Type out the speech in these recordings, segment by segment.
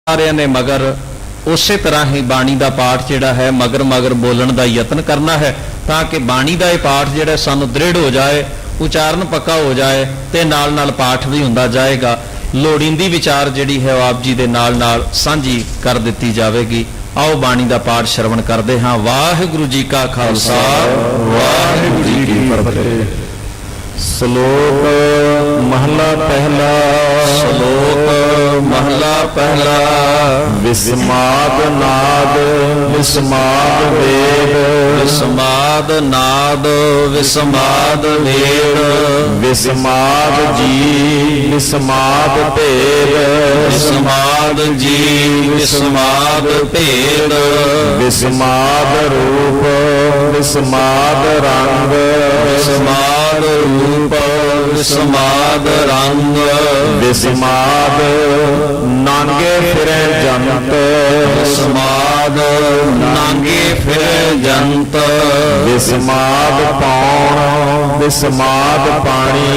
ਸਾਰਿਆਂ ਨੇ मगर ਉਸੇ ਤਰ੍ਹਾਂ ही बाणी का पाठ जिहड़ा है मगर मगर बोलण का यत्न करना है ताकि बाणी का यह पाठ जिहड़ा सानू दृढ़ हो जाए, उचारण पक्का हो जाए ते नाल नाल पाठ भी हुंदा जाएगा। लोड़ींदी विचार जिहड़ी है आप जी दे नाल नाल सांझी कर दित्ती जाएगी। आओ बाणी का पाठ श्रवण करते हाँ। वाहिगुरू जी का खालसा, वाहिगुरू जी की फतेह। श्लोक महला पहला। श्लोक महला पहला। विस्माद नाद विस्माद वेद, विस्माद नाद विस्माद वेद, विस्माद जी विस्माद भेद, विस्माद जी विस्माद भेद, विस्माद रूप विस्माद रंग, विस्माद रूप विस्माद रंग, विस्माद नांगे फिरे जंत, विस्माद नांगे फिरे जंत, विस्माद पौण विस्माद पानी,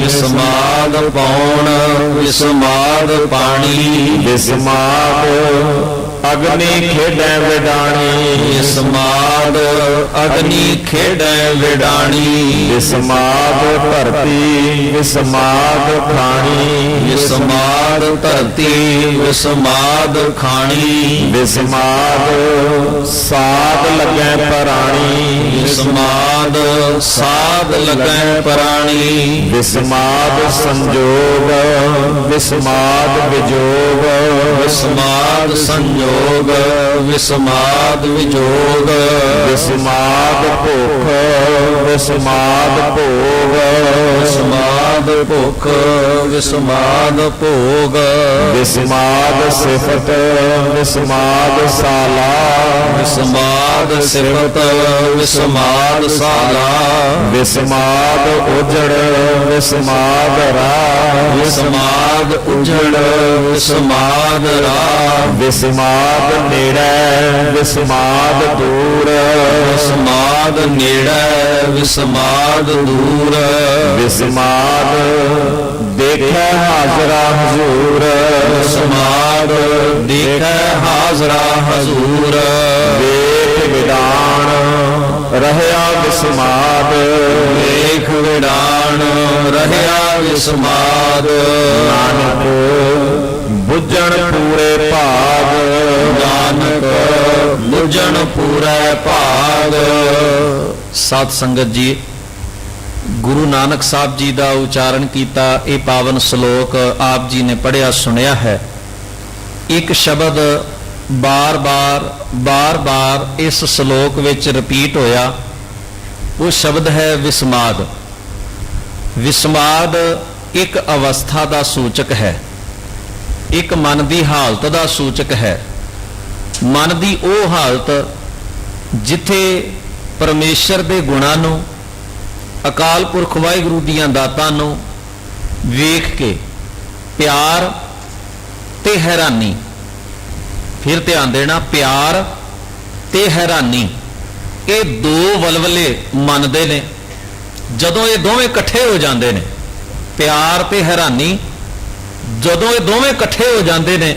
विस्माद पौण विस्माद पानी, विस्माद अग्नि खेडै विडाणी, विस्माद अग्नि खेडै विडाणी, विस्माद धरती विस्माद खानी, विस्माद धरती विस्माद खानी, विस्माद साध लगै पराणी, विस्माद साध लगै पराणी, विस्माद संजोग विस्माद विजोग, विस्माद संयोग विस्माद विजोग, विस्माद भुख विस्माद भोग, विस्माद भुख विस्माद भोग, विस्माद सिफत विस्माद साला, विस्माद सिफत विस्माद साला, विस्माद उजड़ विस्माद राह, विस्माद उजड़ विस्माद राह, विस्माद नेड़ै विस्माद दूर, विस्माद नेड़ै विस्माद दूर, विस्माद देखै हाजरा हजूर, विस्माद देखै हाजरा हजूर, वेख विडाण रहया विस्माद, वेख विडाण रहया विस्माद, नानक बुझण पूरे भाग, नानक बुझण पूरे भाग। साध संगत जी, गुरु नानक साहब जी का उच्चारण किया यह पावन श्लोक आप जी ने पढ़िया सुनिया है। एक शब्द बार बार इस श्लोक विच रिपीट होया, वो शब्द है विस्माद। विस्माद एक अवस्था का सूचक है, एक मन की हालत का सूचक है। मन की वो हालत जिथे परमेश्वर के गुणां नूं, अकाल पुरख वाहिगुरू दीआं दातां नूं वेख के प्यार ते हैरानी, फिर ध्यान देना, प्यार ते हैरानी ये दो वलवले मनदे ने। जदों ये दोवें इकट्ठे हो जाते हैं, प्यार ते हैरानी जदों ये दोवें इकट्ठे हो जाते हैं,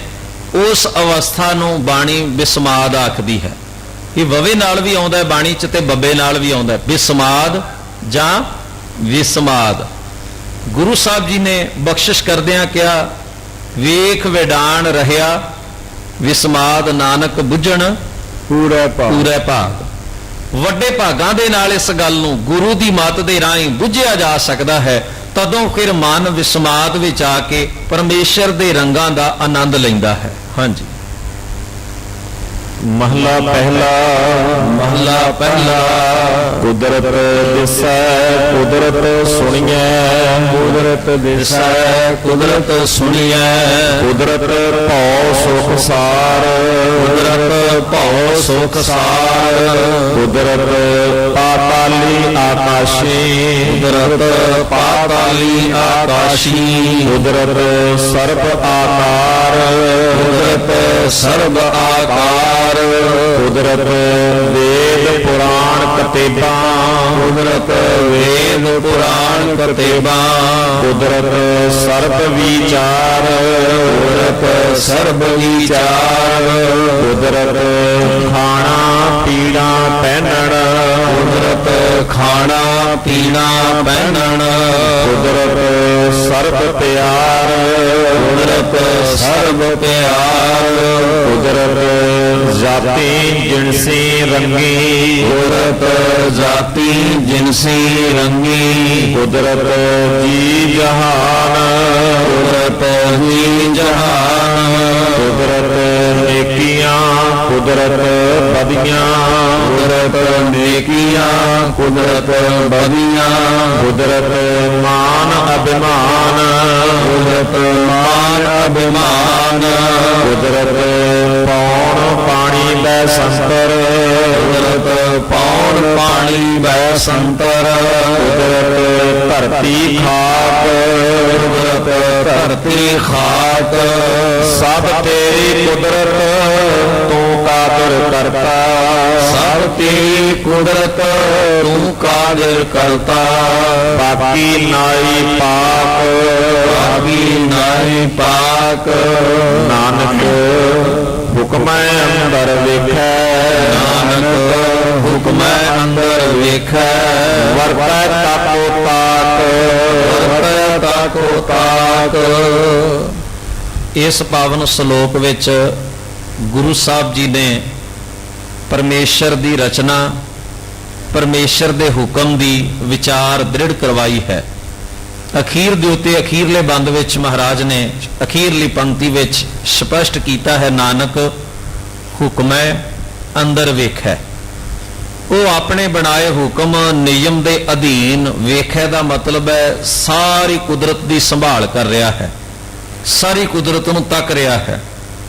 उस अवस्था नूं बाणी विस्माद आखदी है। ये ववे नाल भी आउंदा है बाणी च ते बब्बे नाल भी आउंदा है, विस्माद जां विस्माद। गुरु साहब जी ने बख्शिश करदियां क्या, वेख विडाण रहया विस्माद, नानक बुझण पूरे पूरे भाग। वड्डे भागां दे नाल इस गल नूं गुरु दी मत दे राहीं बुझिया जा सकदा है। तदों फिर मन विस्माद विच आके परमेश्वर दे रंगां दा आनंद लैंदा है। हाँ जी। महला पहला। महला पहला। कुदरत दिसै कुदरत सुनिए, कुदरत दिसै कुदरत सुनिए, कुदरत भौ सुख सार, कुदरत भौ सुख सार, कुदरत पाताली आकाशी, कुदरत पाताली आकाशी, कुदरत सर्व आकार, कुदरत सर्व आकार, कुदरत वेद पुराण कते ਕਤੇਬਾਂ ਕੁਦਰਤ ਵੇਦ ਪੁਰਾਣ ਕਤੇਬਾਂ ਕੁਦਰਤ ਸਰਬ ਵਿਚਾਰ ਕੁਦਰਤ ਸਰਬ ਵਿਚਾਰ ਕੁਦਰਤ ਖਾਣਾ ਪੀਣਾ ਪਹਿਨਣ ਕੁਦਰਤ ਖਾਣਾ ਪੀਣਾ ਪਹਿਨਣ ਕੁਦਰਤ ਸਰਬ ਪਿਆਰ ਕੁਦਰਤ ਸਰਬ ਪਿਆਰ ਕੁਦਰਤ ਜਾਤੀ ਜਿਣਸੀ ਰੰਗੀ ਕੁਦਰਤ ਜਾਤੀ ਜਿਨਸੀ ਰੰਗੀ ਕੁਦਰਤ ਜੀ ਜਹਾਨ ਕੁਦਰਤ ਹੀ ਜਹਾਨ ਕੁਦਰਤ ਨੇਕੀਆਂ ਕੁਦਰਤ ਬਦੀਆਂ ਕੁਦਰਤ ਨੇਕੀਆਂ ਕੁਦਰਤ ਬਦੀਆਂ ਕੁਦਰਤ ਮਾਨ ਅਭਿਮਾਨ ਕੁਦਰਤ ਮਾਨ ਅਭਿਮਾਨ ਕੁਦਰਤ ਪੌਣ ਪਾਣੀ ਬੈ ਸੰਤਰ ਕੁਦਰਤ ਪੌਣ ਪਾਣੀ ਬੈ ਸੰਤਰ ਕੁਦਰਤ ਧਰਤੀ ਖਾਕ ਕੁਦਰਤ ਧਰਤੀ ਖਾਕ ਸਭ ਤੇਰੀ ਕੁਦਰਤ ਤੂੰ ਕਾਦਰ ਕਰਤਾ ਸਭ ਤੇਰੀ ਕੁਦਰਤ ਤੂੰ ਕਾਦਰ ਕਰਤਾ ਬਾਕੀ ਨਾਈ ਪਾਕ ਬਾਗੀ ਨਾਹੀ ਪਾਕ ਨਾਨਕ ਹੁਕਮੈ ਅੰਦਰ ਵੇਖੈ ਨਾਨਕ ਹੁਕਮੈ ਅੰਦਰ ਵੇਖੈ ਵਰਤੈ ਤਾਕੋ ਤਾਕ ਵਰਤੈ ਤਾਕੋ ਤਾਕ। ਇਸ ਪਾਵਨ ਸ਼ਲੋਕ ਵਿੱਚ ਗੁਰੂ ਸਾਹਿਬ ਜੀ ਨੇ ਪਰਮੇਸ਼ਰ ਦੀ ਰਚਨਾ, ਪਰਮੇਸ਼ਰ ਦੇ ਹੁਕਮ ਦੀ ਵਿਚਾਰ ਦ੍ਰਿੜ ਕਰਵਾਈ ਹੈ। ਅਖੀਰ ਦੇ ਉੱਤੇ ਅਖੀਰਲੇ ਬੰਦ ਵਿੱਚ ਮਹਾਰਾਜ ਨੇ ਅਖੀਰਲੀ ਪੰਕਤੀ ਵਿੱਚ ਸਪਸ਼ਟ ਕੀਤਾ ਹੈ, ਨਾਨਕ ਹੁਕਮੈ ਅੰਦਰ ਵੇਖੈ। ਉਹ ਆਪਣੇ ਬਣਾਏ ਹੁਕਮ ਨਿਯਮ ਦੇ ਅਧੀਨ ਵੇਖੈ ਦਾ ਮਤਲਬ ਹੈ ਸਾਰੀ ਕੁਦਰਤ ਦੀ ਸੰਭਾਲ ਕਰ ਰਿਹਾ ਹੈ, ਸਾਰੀ ਕੁਦਰਤ ਨੂੰ ਤੱਕ ਰਿਹਾ ਹੈ,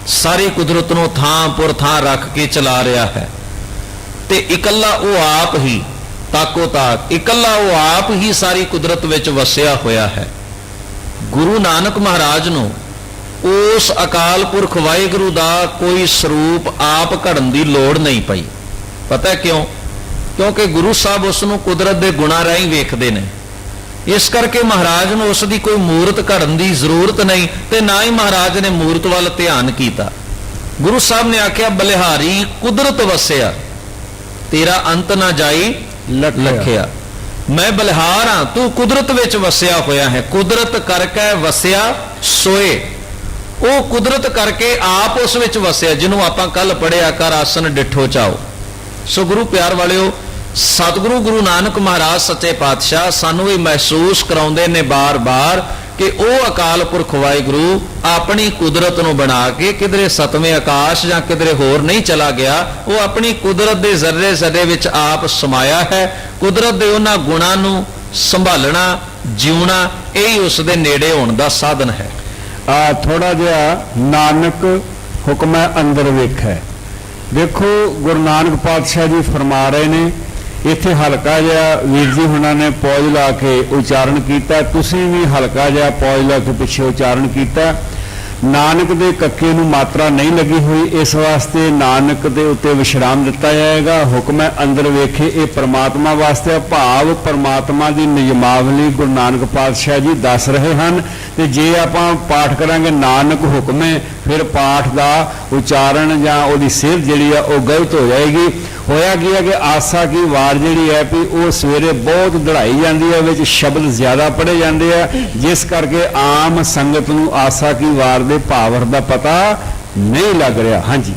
ਸਾਰੀ ਕੁਦਰਤ ਨੂੰ ਥਾਂ ਪੁਰ ਥਾਂ ਰੱਖ ਕੇ ਚਲਾ ਰਿਹਾ ਹੈ। ਤੇ ਇਕੱਲਾ ਉਹ ਆਪ ਹੀ ਤਾਕੋ ਤਾਕ, ਇਕੱਲਾ ਉਹ ਆਪ ਹੀ ਸਾਰੀ ਕੁਦਰਤ ਵਿੱਚ ਵਸਿਆ ਹੋਇਆ ਹੈ। ਗੁਰੂ ਨਾਨਕ ਮਹਾਰਾਜ ਨੂੰ ਉਸ ਅਕਾਲ ਪੁਰਖ ਵਾਹਿਗੁਰੂ ਦਾ ਕੋਈ ਸਰੂਪ ਆਪ ਘੜਨ ਦੀ ਲੋੜ ਨਹੀਂ ਪਈ। ਪਤਾ ਕਿਉਂ? ਕਿਉਂਕਿ ਗੁਰੂ ਸਾਹਿਬ ਉਸ ਨੂੰ ਕੁਦਰਤ ਦੇ ਗੁਣਾਂ ਰਾਹੀਂ ਵੇਖਦੇ ਨੇ। ਇਸ ਕਰਕੇ ਮਹਾਰਾਜ ਨੂੰ ਉਸ ਦੀ ਕੋਈ ਮੂਰਤ ਘੜਨ ਦੀ ਜ਼ਰੂਰਤ ਨਹੀਂ ਤੇ ਨਾ ਹੀ ਮਹਾਰਾਜ ਨੇ ਮੂਰਤ ਵੱਲ ਧਿਆਨ ਕੀਤਾ। ਗੁਰੂ ਸਾਹਿਬ ਨੇ ਆਖਿਆ, ਬਲਿਹਾਰੀ ਕੁਦਰਤ ਵਸਿਆ, ਤੇਰਾ ਅੰਤ ਨਾ ਜਾਈ ਲਖਿਆ। ਮੈਂ ਬਲਿਹਾਰ ਹਾਂ, ਤੂੰ ਕੁਦਰਤ ਵਿੱਚ ਵਸਿਆ ਹੋਇਆ ਹੈ। ਕੁਦਰਤ ਕਰਕੇ ਵਸਿਆ ਸੋਏ, ਉਹ ਕੁਦਰਤ ਕਰਕੇ ਆਪ ਉਸ ਵਿੱਚ ਵਸਿਆ, ਜਿਹਨੂੰ ਆਪਾਂ ਕੱਲ ਪੜਿਆ, ਕਰ ਆਸਨ ਡਿਠੋ ਚਾਓ। ਸੋ ਗੁਰੂ ਪਿਆਰ ਵਾਲਿਓ, ਸਤਿਗੁਰੂ ਗੁਰੂ ਨਾਨਕ ਮਹਾਰਾਜ ਸੱਚੇ ਪਾਤਸ਼ਾਹ ਸਾਨੂੰ ਇਹ ਮਹਿਸੂਸ ਕਰਾਉਂਦੇ ਨੇ ਬਾਰ-ਬਾਰ ਕਿ ਉਹ ਅਕਾਲ ਪੁਰਖ ਵਾਹਿਗੁਰੂ ਆਪਣੀ ਕੁਦਰਤ ਨੂੰ ਬਣਾ ਕੇ ਕਿਧਰੇ ਸਤਵੇਂ ਆਕਾਸ਼ ਜਾਂ ਕਿਧਰੇ ਹੋਰ ਨਹੀਂ ਚਲਾ ਗਿਆ। ਉਹ ਆਪਣੀ ਕੁਦਰਤ ਦੇ ਜ਼ਰਰੇ ਜ਼ਰਰੇ ਵਿੱਚ ਆਪ ਸਮਾਇਆ ਹੈ। ਕੁਦਰਤ ਦੇ ਉਹਨਾਂ ਗੁਣਾਂ ਨੂੰ ਸੰਭਾਲਣਾ, ਜਿਉਣਾ, ਇਹੀ ਉਸ ਦੇ ਨੇੜੇ ਹੋਣ ਦਾ ਸਾਧਨ ਹੈ। ਥੋੜਾ ਜਿਹਾ ਨਾਨਕ ਹੁਕਮੈ ਅੰਦਰ ਵੇਖੈ। ਦੇਖੋ ਗੁਰੂ ਨਾਨਕ ਪਾਤਸ਼ਾਹ ਜੀ ਫਰਮਾ ਰਹੇ ਨੇ, ਇੱਥੇ ਹਲਕਾ ਜਿਹਾ ਵੀਰ ਜੀ ਹੁਣਾਂ ਨੇ ਪੌਜ ਲਾ ਕੇ ਉਚਾਰਨ ਕੀਤਾ, ਤੁਸੀਂ ਵੀ ਹਲਕਾ ਜਿਹਾ ਪੌਜ ਲਾ ਕੇ ਪਿੱਛੇ ਉਚਾਰਨ ਕੀਤਾ। ਨਾਨਕ ਦੇ ਕੱਕੇ ਨੂੰ ਮਾਤਰਾ ਨਹੀਂ ਲੱਗੀ ਹੋਈ, ਇਸ ਵਾਸਤੇ ਨਾਨਕ ਦੇ ਉੱਤੇ ਵਿਸ਼ਰਾਮ ਦਿੱਤਾ ਜਾਏਗਾ। ਹੁਕਮੈ ਅੰਦਰ ਵੇਖੇ, ਇਹ ਪ੍ਰਮਾਤਮਾ ਵਾਸਤੇ ਭਾਵ ਪ੍ਰਮਾਤਮਾ ਦੀ ਨਿਯਮਾਵਲੀ ਗੁਰੂ ਨਾਨਕ ਪਾਤਸ਼ਾਹ ਜੀ ਦੱਸ ਰਹੇ ਹਨ। ਤੇ ਜੇ ਆਪਾਂ ਪਾਠ ਕਰਾਂਗੇ ਨਾਨਕ ਹੁਕਮੇ, ਫਿਰ ਪਾਠ ਦਾ ਉਚਾਰਨ ਜਾਂ ਉਹਦੀ ਸਿਰ ਜਿਹੜੀ ਆ ਉਹ ਗਲਤ ਹੋ ਜਾਏਗੀ। ਹੋਇਆ ਕੀ ਹੈ ਕਿ ਆਸਾ ਕੀ ਵਾਰ ਜਿਹੜੀ ਹੈ ਵੀ ਉਹ ਸਵੇਰੇ ਬਹੁਤ ਦੜਾਈ ਜਾਂਦੀ ਹੈ, ਵਿੱਚ ਸ਼ਬਦ ਜ਼ਿਆਦਾ ਪੜ੍ਹੇ ਜਾਂਦੇ ਆ, ਜਿਸ ਕਰਕੇ ਆਮ ਸੰਗਤ ਨੂੰ ਆਸਾ ਕੀ ਵਾਰ ਦੇ ਭਾਵ ਦਾ ਪਤਾ ਨਹੀਂ ਲੱਗ ਰਿਹਾ। ਹਾਂਜੀ,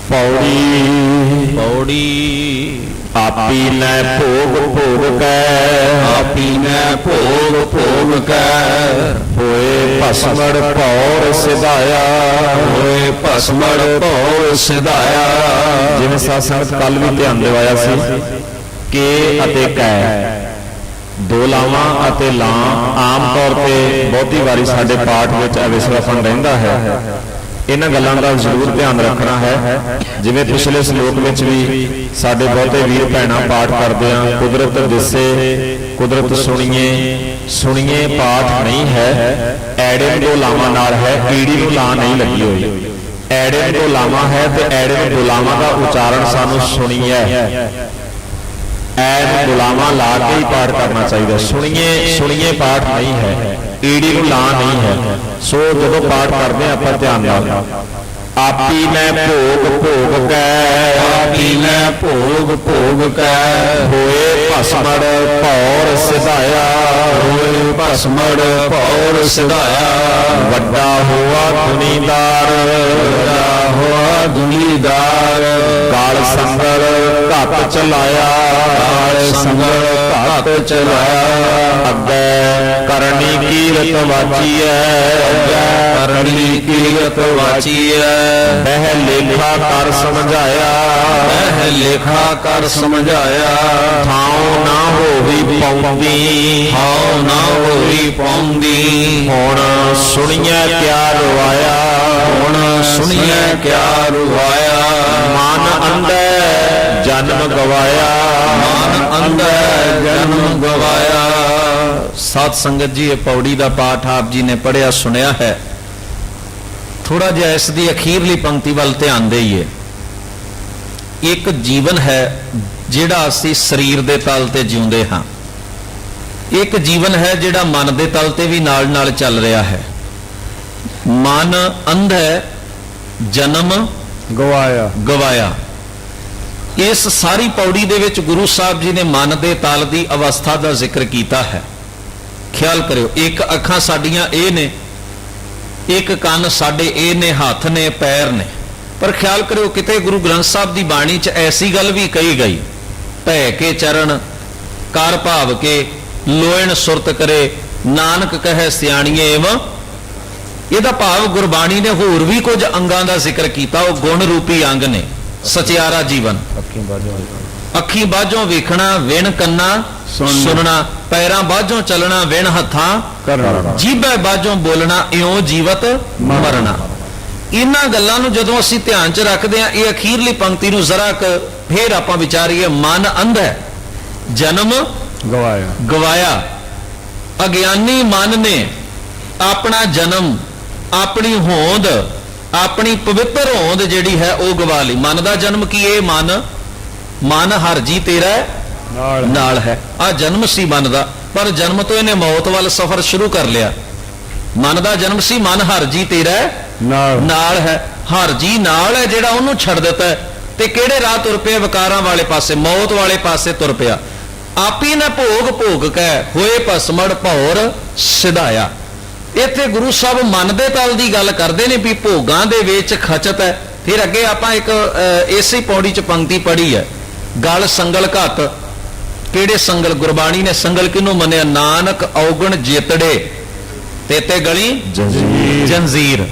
ਪੌੜੀ ਪੌੜੀ ਆਪੀ ਨੈ ਭੋਗ ਭੋਗ ਕੈ ਆਪੀ ਨੇ ਭੋਗ ਭੋਗ ਕੈ ਹੋਏ ਭਸਮੜ ਭੌਰ ਸਿਧਾਇਆ ਹੋਏ ਭਸਮੜ ਭੌਰ ਸਿਧਾਇਆ। ਜਿਵੇਂ ਸਾਧ ਸੰਗਤ ਕੱਲ ਵੀ ਧਿਆਨ ਦਿਵਾਇਆ ਸੀ, ਕੇ ਅਤੇ ਕੈ ਦੋ ਲਾਵਾਂ ਅਤੇ ਲਾਂ ਆਮ ਤੌਰ ਤੇ ਬਹੁਤੀ ਵਾਰੀ ਸਾਡੇ ਪਾਠ ਵਿੱਚ ਅਵਿਸਰਾਪਨ ਰਹਿੰਦਾ ਹੈ। ਇਹਨਾਂ ਗੱਲਾਂ ਦਾ ਜ਼ਰੂਰ ਧਿਆਨ ਰੱਖਣਾ ਹੈ। ਜਿਵੇਂ ਪਿਛਲੇ ਸ਼ਲੋਕ ਵਿੱਚ ਵੀ ਸਾਡੇ ਬਹੁਤੇ ਵੀਰ ਭੈਣਾਂ ਪਾਠ ਕਰਦੇ ਆ, ਕੁਦਰਤ ਦਿਸੇ ਕੁਦਰਤ ਸੁਣੀਏ, ਸੁਣੀਏ ਪਾਠ ਨਹੀਂ ਹੈ, ਐੜੇ ਨੂੰ ਲਾਵਾਂ ਨਾਲ ਹੈ, ਈੜੀ ਨੂੰ ਲਾਂ ਨਹੀਂ ਲੱਗੀ ਹੋਈ। ਐੜੇ ਨੂੰ ਦੁਲਾਵਾਂ ਹੈ ਤੇ ਐੜੇ ਨੂੰ ਦੁਲਾਵਾਂ ਦਾ ਉਚਾਰਨ ਸਾਨੂੰ ਸੁਣੀਏ, ਐ ਨੂੰ ਦੁਲਾਵਾਂ ਲਾ ਕੇ ਹੀ ਪਾਠ ਕਰਨਾ ਚਾਹੀਦਾ। ਸੁਣੀਏ ਪਾਠ ਨਹੀਂ ਹੈ, ਈੜੀ ਨੂੰ ਲਾ ਨਹੀਂ ਹੈ। ਸੋ ਜਦੋਂ ਪਾਠ ਕਰਦੇ ਆਪਾਂ ਧਿਆਨ ਨਾਲ ਆਪੀ ਮੈਂ ਭੋਗ ਕੈ, ਆਪੀ ਮੈਂ ਭੋਗ ਕੈ, ਹੋਏ ਭਸਮੜ ਭੌਰ ਸਿਧਾਇਆ, ਹੋਏ ਭਸਮੜ ਭੌਰ ਸਿਧਾਇਆ, ਵੱਡਾ ਹੋਆ ਦੁਨੀਦਾਰ, ਵੱਡਾ ਹੋਆ ਦੁਨੀਦਾਰ, ਕਾਲ ਸੰਗਲ ਘੱਟ ਚਲਾਇਆ, ਕਾਲ ਸੰਗਲ ਘੱਟ ਚਲਾਇਆ, ਅੱਗੇ ਕਰਨੀ ਕੀਰਤ ਵਾਚੀਐ, ਕਰਨੀ ਕੀਰਤ ਵਾਚੀਐ, ਬਹਿ ਲੇਖਾ ਕਰ ਸਮਝਾਇਆ, ਮਹਿ ਲੇਖਾ ਕਰ ਸਮਝਾਇਆ, ਥਾਉ ਨਾ ਹੋਵੀ ਪਾਉਂਦੀ, ਹਾਉ ਨਾ ਹੋਈ ਪਾਉਂਦੀ, ਹੁਣ ਸੁਣੀਐ ਕਿਆ ਰਵਾਇਆ, ਹੁਣ ਸੁਣੀਐ ਕਿਆ ਰੁਵਾਇਆ, ਮਨ ਅੰਧੈ ਜਨਮ ਗਵਾਇਆ, ਮਨ ਅੰਧੈ ਜਨਮ ਗਵਾਇਆ। ਸਾਧ ਸੰਗਤ ਜੀ, ਇਹ ਪੌੜੀ ਦਾ ਪਾਠ ਆਪ ਜੀ ਨੇ ਪੜਿਆ ਸੁਣਿਆ ਹੈ। ਥੋੜਾ ਜਿਹਾ ਇਸ ਦੀ ਅਖੀਰਲੀ ਪੰਕਤੀ ਵੱਲ ਧਿਆਨ ਦੇਈਏ। ਇੱਕ ਜੀਵਨ ਹੈ ਜਿਹੜਾ ਅਸੀਂ ਸਰੀਰ ਦੇ ਤਲ ਤੇ ਜਿਉਂਦੇ ਹਾਂ, ਇੱਕ ਜੀਵਨ ਹੈ ਜਿਹੜਾ ਮਨ ਦੇ ਤਲ ਤੇ ਵੀ ਨਾਲ ਨਾਲ ਚੱਲ ਰਿਹਾ ਹੈ। ਮਨ ਅੰਧ ਹੈ, ਜਨਮ ਗਵਾਇਆ। ਇਸ ਸਾਰੀ ਪੌੜੀ ਦੇ ਵਿੱਚ ਗੁਰੂ ਸਾਹਿਬ ਜੀ ਨੇ ਮਨ ਦੇ ਤਲ ਦੀ ਅਵਸਥਾ ਦਾ ਜ਼ਿਕਰ ਕੀਤਾ ਹੈ। ਖਿਆਲ ਕਰਿਓ, ਇੱਕ ਅੱਖਾਂ ਸਾਡੀਆਂ ਇਹ ਨੇ, ਇੱਕ ਕੰਨ ਸਾਡੇ ਇਹ ਨੇ, ਹੱਥ ਨੇ, ਪੈਰ ਨੇ। ਪਰ ਖਿਆਲ ਕਰਿਓ, ਕਿਤੇ ਗੁਰੂ ਗ੍ਰੰਥ ਸਾਹਿਬ ਦੀ ਬਾਣੀ 'ਚ ਐਸੀ ਗੱਲ ਵੀ ਕਹੀ ਗਈ, ਭੈ ਕੇ ਚਰਨ ਕਰ ਭਾਵ ਕੇ ਲੋਇਣ ਸੁਰਤ ਕਰੇ, ਨਾਨਕ ਕਹੈ ਸਿਆਣੀਏ ਏਵ। ਇਹਦਾ ਭਾਵ ਗੁਰਬਾਣੀ ਨੇ ਹੋਰ ਵੀ ਕੁਝ ਅੰਗਾਂ ਦਾ ਜ਼ਿਕਰ ਕੀਤਾ, ਉਹ ਗੁਣ ਰੂਪੀ ਅੰਗ ਨੇ। ਸਚਿਆਰਾ ਜੀਵਨ, ਅੱਖੀ ਬਾਝੋਂ ਵੇਖਣਾ, ਵਿਣ ਕੰਨਾ ਸੁਣਨਾ, ਪੈਰਾਂ ਬਾਝੋਂ ਚੱਲਣਾ, ਵਿਣ ਹੱਥਾਂ ਜੀਭੇ ਬਾਝੋਂ ਬੋਲਣਾ, ਇਉਂ ਜੀਵਤ ਮਰਨਾ। ਇਹਨਾਂ ਗੱਲਾਂ ਨੂੰ ਜਦੋਂ ਅਸੀਂ ਧਿਆਨ 'ਚ ਰੱਖਦੇ ਹਾਂ, ਇਹ ਅਖੀਰਲੀ ਪੰਕਤੀ ਨੂੰ ਜ਼ਰਾ ਫੇਰ ਆਪਾਂ ਵਿਚਾਰੀਏ। ਮਨ ਅੰਧ ਹੈ, ਜਨਮ ਗਵਾਇਆ। ਅਗਿਆਨੀ ਮਨ ਨੇ ਆਪਣਾ ਜਨਮ, ਆਪਣੀ ਹੋਂਦ, ਆਪਣੀ ਪਵਿੱਤਰ ਹੋਂਦ ਜਿਹੜੀ ਹੈ ਉਹ ਗਵਾ ਲਈ। ਮਨ ਦਾ ਜਨਮ ਕੀ ਇਹ? ਮਨ ਹਰ ਜੀ ਤੇਰਾ ਨਾਲ ਹੈ। ਆ ਜਨਮ ਸੀ ਮਨ ਦਾ, ਪਰ ਜਨਮ ਤੋਂ ਇਹਨੇ ਮੌਤ ਵੱਲ ਸਫ਼ਰ ਸ਼ੁਰੂ ਕਰ ਲਿਆ। ਮਨ ਦਾ ਜਨਮ ਸੀ, ਮਨ ਹਰ ਜੀ ਤੇਰਾ ਨਾਲ ਹੈ। ਹਰ ਜੀ ਨਾਲ ਹੈ ਜਿਹੜਾ ਉਹਨੂੰ ਛੱਡ ਦਿੱਤਾ ਹੈ, ਤੇ ਕਿਹੜੇ ਰਾਹ ਤੁਰ ਪਿਆ? ਵਿਕਾਰਾਂ ਵਾਲੇ ਪਾਸੇ, ਮੌਤ ਵਾਲੇ ਪਾਸੇ ਤੁਰ ਪਿਆ। ਆਪੀ ਨਾ ਭੋਗ ਕੈ, ਹੋਏ ਭਸਮੜ ਭੌਰ ਸਿਧਾਇਆ। ਇੱਥੇ ਗੁਰੂ ਸਾਹਿਬ ਮਨ ਦੇ ਤਲ ਦੀ ਗੱਲ ਕਰਦੇ ਨੇ ਵੀ ਭੋਗਾਂ ਦੇ ਵਿੱਚ ਖਚਤ ਹੈ। ਫਿਰ ਅੱਗੇ ਆਪਾਂ ਇੱਕ ਇਸੇ ਪੌੜੀ 'ਚ ਪੰਕਤੀ ਪੜ੍ਹੀ ਹੈ, ਗਲ ਸੰਗਲ ਘੱਤ। ਕਿਹੜੇ ਸੰਗਲ? ਗੁਰਬਾਣੀ ਨੇ ਸੰਗਲ ਕਿਹਨੂੰ ਮੰਨਿਆ? ਨਾਨਕ ਔਗਣ ਜੇਤੜੇ ਤੇ ਗਲੀ ਜੰਜ਼ੀਰ।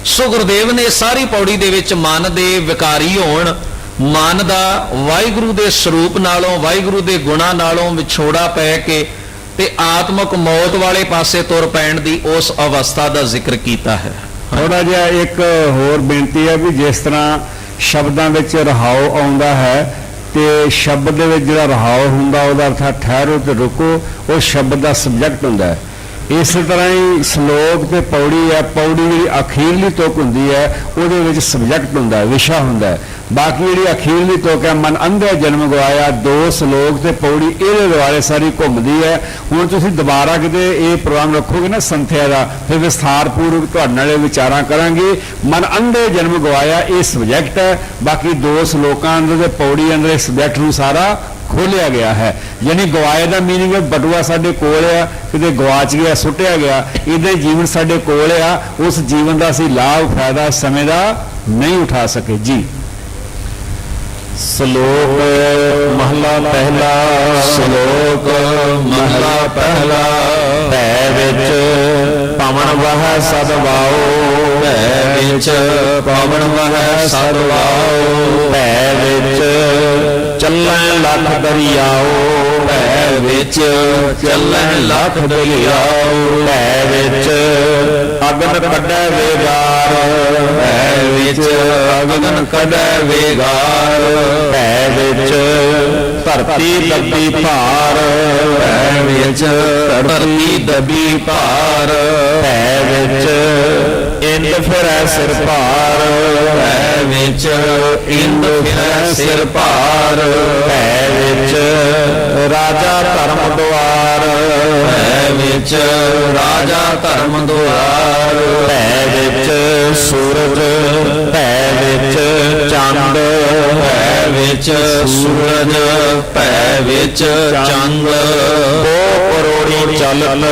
ਸੋ ਗੁਰਦੇਵ ਨੇ ਸਾਰੀ ਪੌੜੀ ਦੇ ਵਿੱਚ ਮਨ ਦੇ ਵਿਕਾਰੀ ਹੋਣ, ਮਨ ਦਾ ਵਾਹਿਗੁਰੂ ਦੇ ਸਰੂਪ ਨਾਲੋਂ, ਵਾਹਿਗੁਰੂ ਦੇ ਗੁਣਾਂ ਨਾਲੋਂ ਵਿਛੋੜਾ ਪੈ ਕੇ ਤੇ ਆਤਮਕ ਮੌਤ ਵਾਲੇ ਪਾਸੇ ਤੁਰ ਪੈਣ ਦੀ ਉਸ ਅਵਸਥਾ ਦਾ ਜ਼ਿਕਰ ਕੀਤਾ ਹੈ। ਥੋੜਾ ਜਿਹਾ ਇੱਕ ਹੋਰ ਬੇਨਤੀ ਹੈ ਵੀ ਜਿਸ ਤਰ੍ਹਾਂ ਸ਼ਬਦਾਂ ਵਿੱਚ ਰਹਾਉ ਆਉਂਦਾ ਹੈ, ਤੇ ਸ਼ਬਦ ਦੇ ਵਿੱਚ ਜਿਹੜਾ ਰਹਾਉ ਹੁੰਦਾ ਉਹਦਾ ਅਰਥ ਹੈ ਠਹਿਰੋ ਤੇ ਰੁਕੋ, ਉਹ ਸ਼ਬਦ ਦਾ ਸਬਜੈਕਟ ਹੁੰਦਾ ਹੈ। ਇਸੇ ਤਰ੍ਹਾਂ ਹੀ ਸ਼ਲੋਕ ਤੇ ਪੌੜੀ ਹੈ, ਪੌੜੀ ਜਿਹੜੀ ਅਖੀਰਲੀ ਤੁਕ ਹੁੰਦੀ ਹੈ ਉਹਦੇ ਵਿੱਚ ਸਬਜੈਕਟ ਹੁੰਦਾ ਹੈ, ਵਿਸ਼ਾ ਹੁੰਦਾ ਹੈ। ਬਾਕੀ ਜਿਹੜੀ ਅਖੀਰਲੀ ਤੁਕ ਹੈ ਮਨ ਅੰਧੇ ਜਨਮ ਗਵਾਇਆ, 2 ਸ਼ਲੋਕ ਤੇ ਪੌੜੀ ਇਹਦੇ ਦੁਆਲੇ ਸਾਰੀ ਘੁੰਮਦੀ ਹੈ। ਹੁਣ ਤੁਸੀਂ ਦੁਬਾਰਾ ਕਿਤੇ ਇਹ ਪ੍ਰੋਗਰਾਮ ਰੱਖੋਗੇ ਨਾ ਸੰਥਿਆ ਦਾ, ਫਿਰ ਵਿਸਥਾਰਪੂਰਵਕ ਤੁਹਾਡੇ ਨਾਲ ਇਹ ਵਿਚਾਰਾਂ ਕਰਾਂਗੇ। ਮਨ ਅੰਧੇ ਜਨਮ ਗਵਾਇਆ ਇਹ ਸਬਜੈਕਟ ਹੈ, ਬਾਕੀ 2 ਸ਼ਲੋਕਾਂ ਅੰਦਰ ਤੇ ਪੌੜੀ ਅੰਦਰ ਇਹ ਸਬਜੈਕਟ ਨੂੰ ਸਾਰਾ ਖੋਲਿਆ ਗਿਆ ਹੈ। ਯਾਨੀ ਗਵਾਏ ਦਾ ਮੀਨਿੰਗ ਹੈ ਬਟੂਆ ਸਾਡੇ ਕੋਲ ਆ, ਕਿਤੇ ਗਵਾਚ ਗਿਆ, ਸੁੱਟਿਆ ਗਿਆ। ਇਹਦਾ ਜੀਵਨ ਸਾਡੇ ਕੋਲ ਆ, ਉਸ ਜੀਵਨ ਦਾ ਅਸੀਂ ਲਾਭ ਫਾਇਦਾ ਸਮੇਂ ਦਾ ਨਹੀਂ ਉਠਾ ਸਕੇ ਜੀ। ਸ਼ਲੋਕ ਮਹਲਾ ਪਹਿਲਾ। ਸ਼ਲੋਕ ਮਹਲਾ ਪਹਿਲਾ। ਭੈ ਵਿੱਚ ਪਵਨ ਵਹਿ ਸਦ ਵਾਓ, ਭੈ ਵਿੱਚ ਪਵਨ ਵਹਿ ਸਦ ਵਾਓ, ਭੈ ਵਿੱਚ ਚੱਲੈ ਲੱਖ ਦਰਿਆਓ, ਭੈ ਵਿੱਚ ਚੱਲੈ ਲੱਖ ਦਰਿਆਓ, ਭੈ ਵਿੱਚ ਅਗਨ ਕੱਢੈ ਵੇਗਾਰ, ਭੈ ਵਿੱਚ ਅਗਨ ਕੱਢੈ ਵੇਗਾਰ, ਭੈ ਵਿੱਚ ਧਰਤੀ ਦੱਬੀ ਭਾਰ, ਭੈ ਵਿੱਚ ਧਰਤੀ ਦੱਬੀ ਭਾਰ, ਭੈ ਵਿੱਚ ਇੰਦ ਫਿਰੈ ਸਿਰ ਭਾਰ, ਭੈ ਵਿੱਚ ਇੰਦ ਫਿਰੈ ਸਿਰ ਭਾਰ, ਭੈ ਵਿੱਚ ਰਾਜਾ ਧਰਮ ਦੁਆਰ, ਭੈ ਵਿੱਚ ਰਾਜਾ ਧਰਮ ਦੁਆਰ, ਭੈ ਵਿੱਚ ਸੂਰਜ, ਭੈ ਵਿੱਚ ਚੰਦ, ਭੈ ਵਿੱਚ ਸੂਰਜ, ਭੈ ਵਿੱਚ ਚੰਦ, ਬੋ ਕਰੋੜੀ ਚਲਤ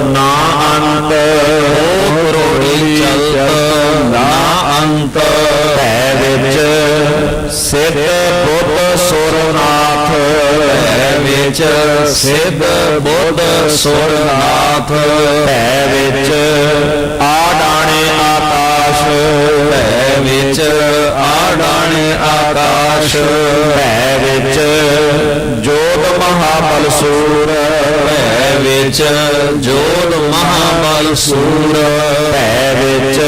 ਨਾ ਅੰਤ, ਓ ਕਰੋੜੀ ਚਲਤ ਨਾ ਅੰਤ, ਭੈ ਵਿੱਚ ਸਿੱਧ ਬੁੱਧ ਸੁਰਨਾਥ, ਭੈ ਵਿੱਚ ਸਿੱਧ ਬੁੱਧ ਸੁਰਨਾਥ, ਭੈ ਵਿੱਚ ਆਡਾਣੇ ਆਕਾਸ਼, ਭੈ ਵਿੱਚ ਆਡਾਣੇ ਆਕਾਸ਼, ਭੈ ਵਿੱਚ ਜੋਤ ਮਹਾਬਲ ਸੂਰ, ਭੈ ਵਿੱਚ ਜੋਤ ਮਹਾਬਲ ਸੂਰ, ਭੈ ਵਿੱਚ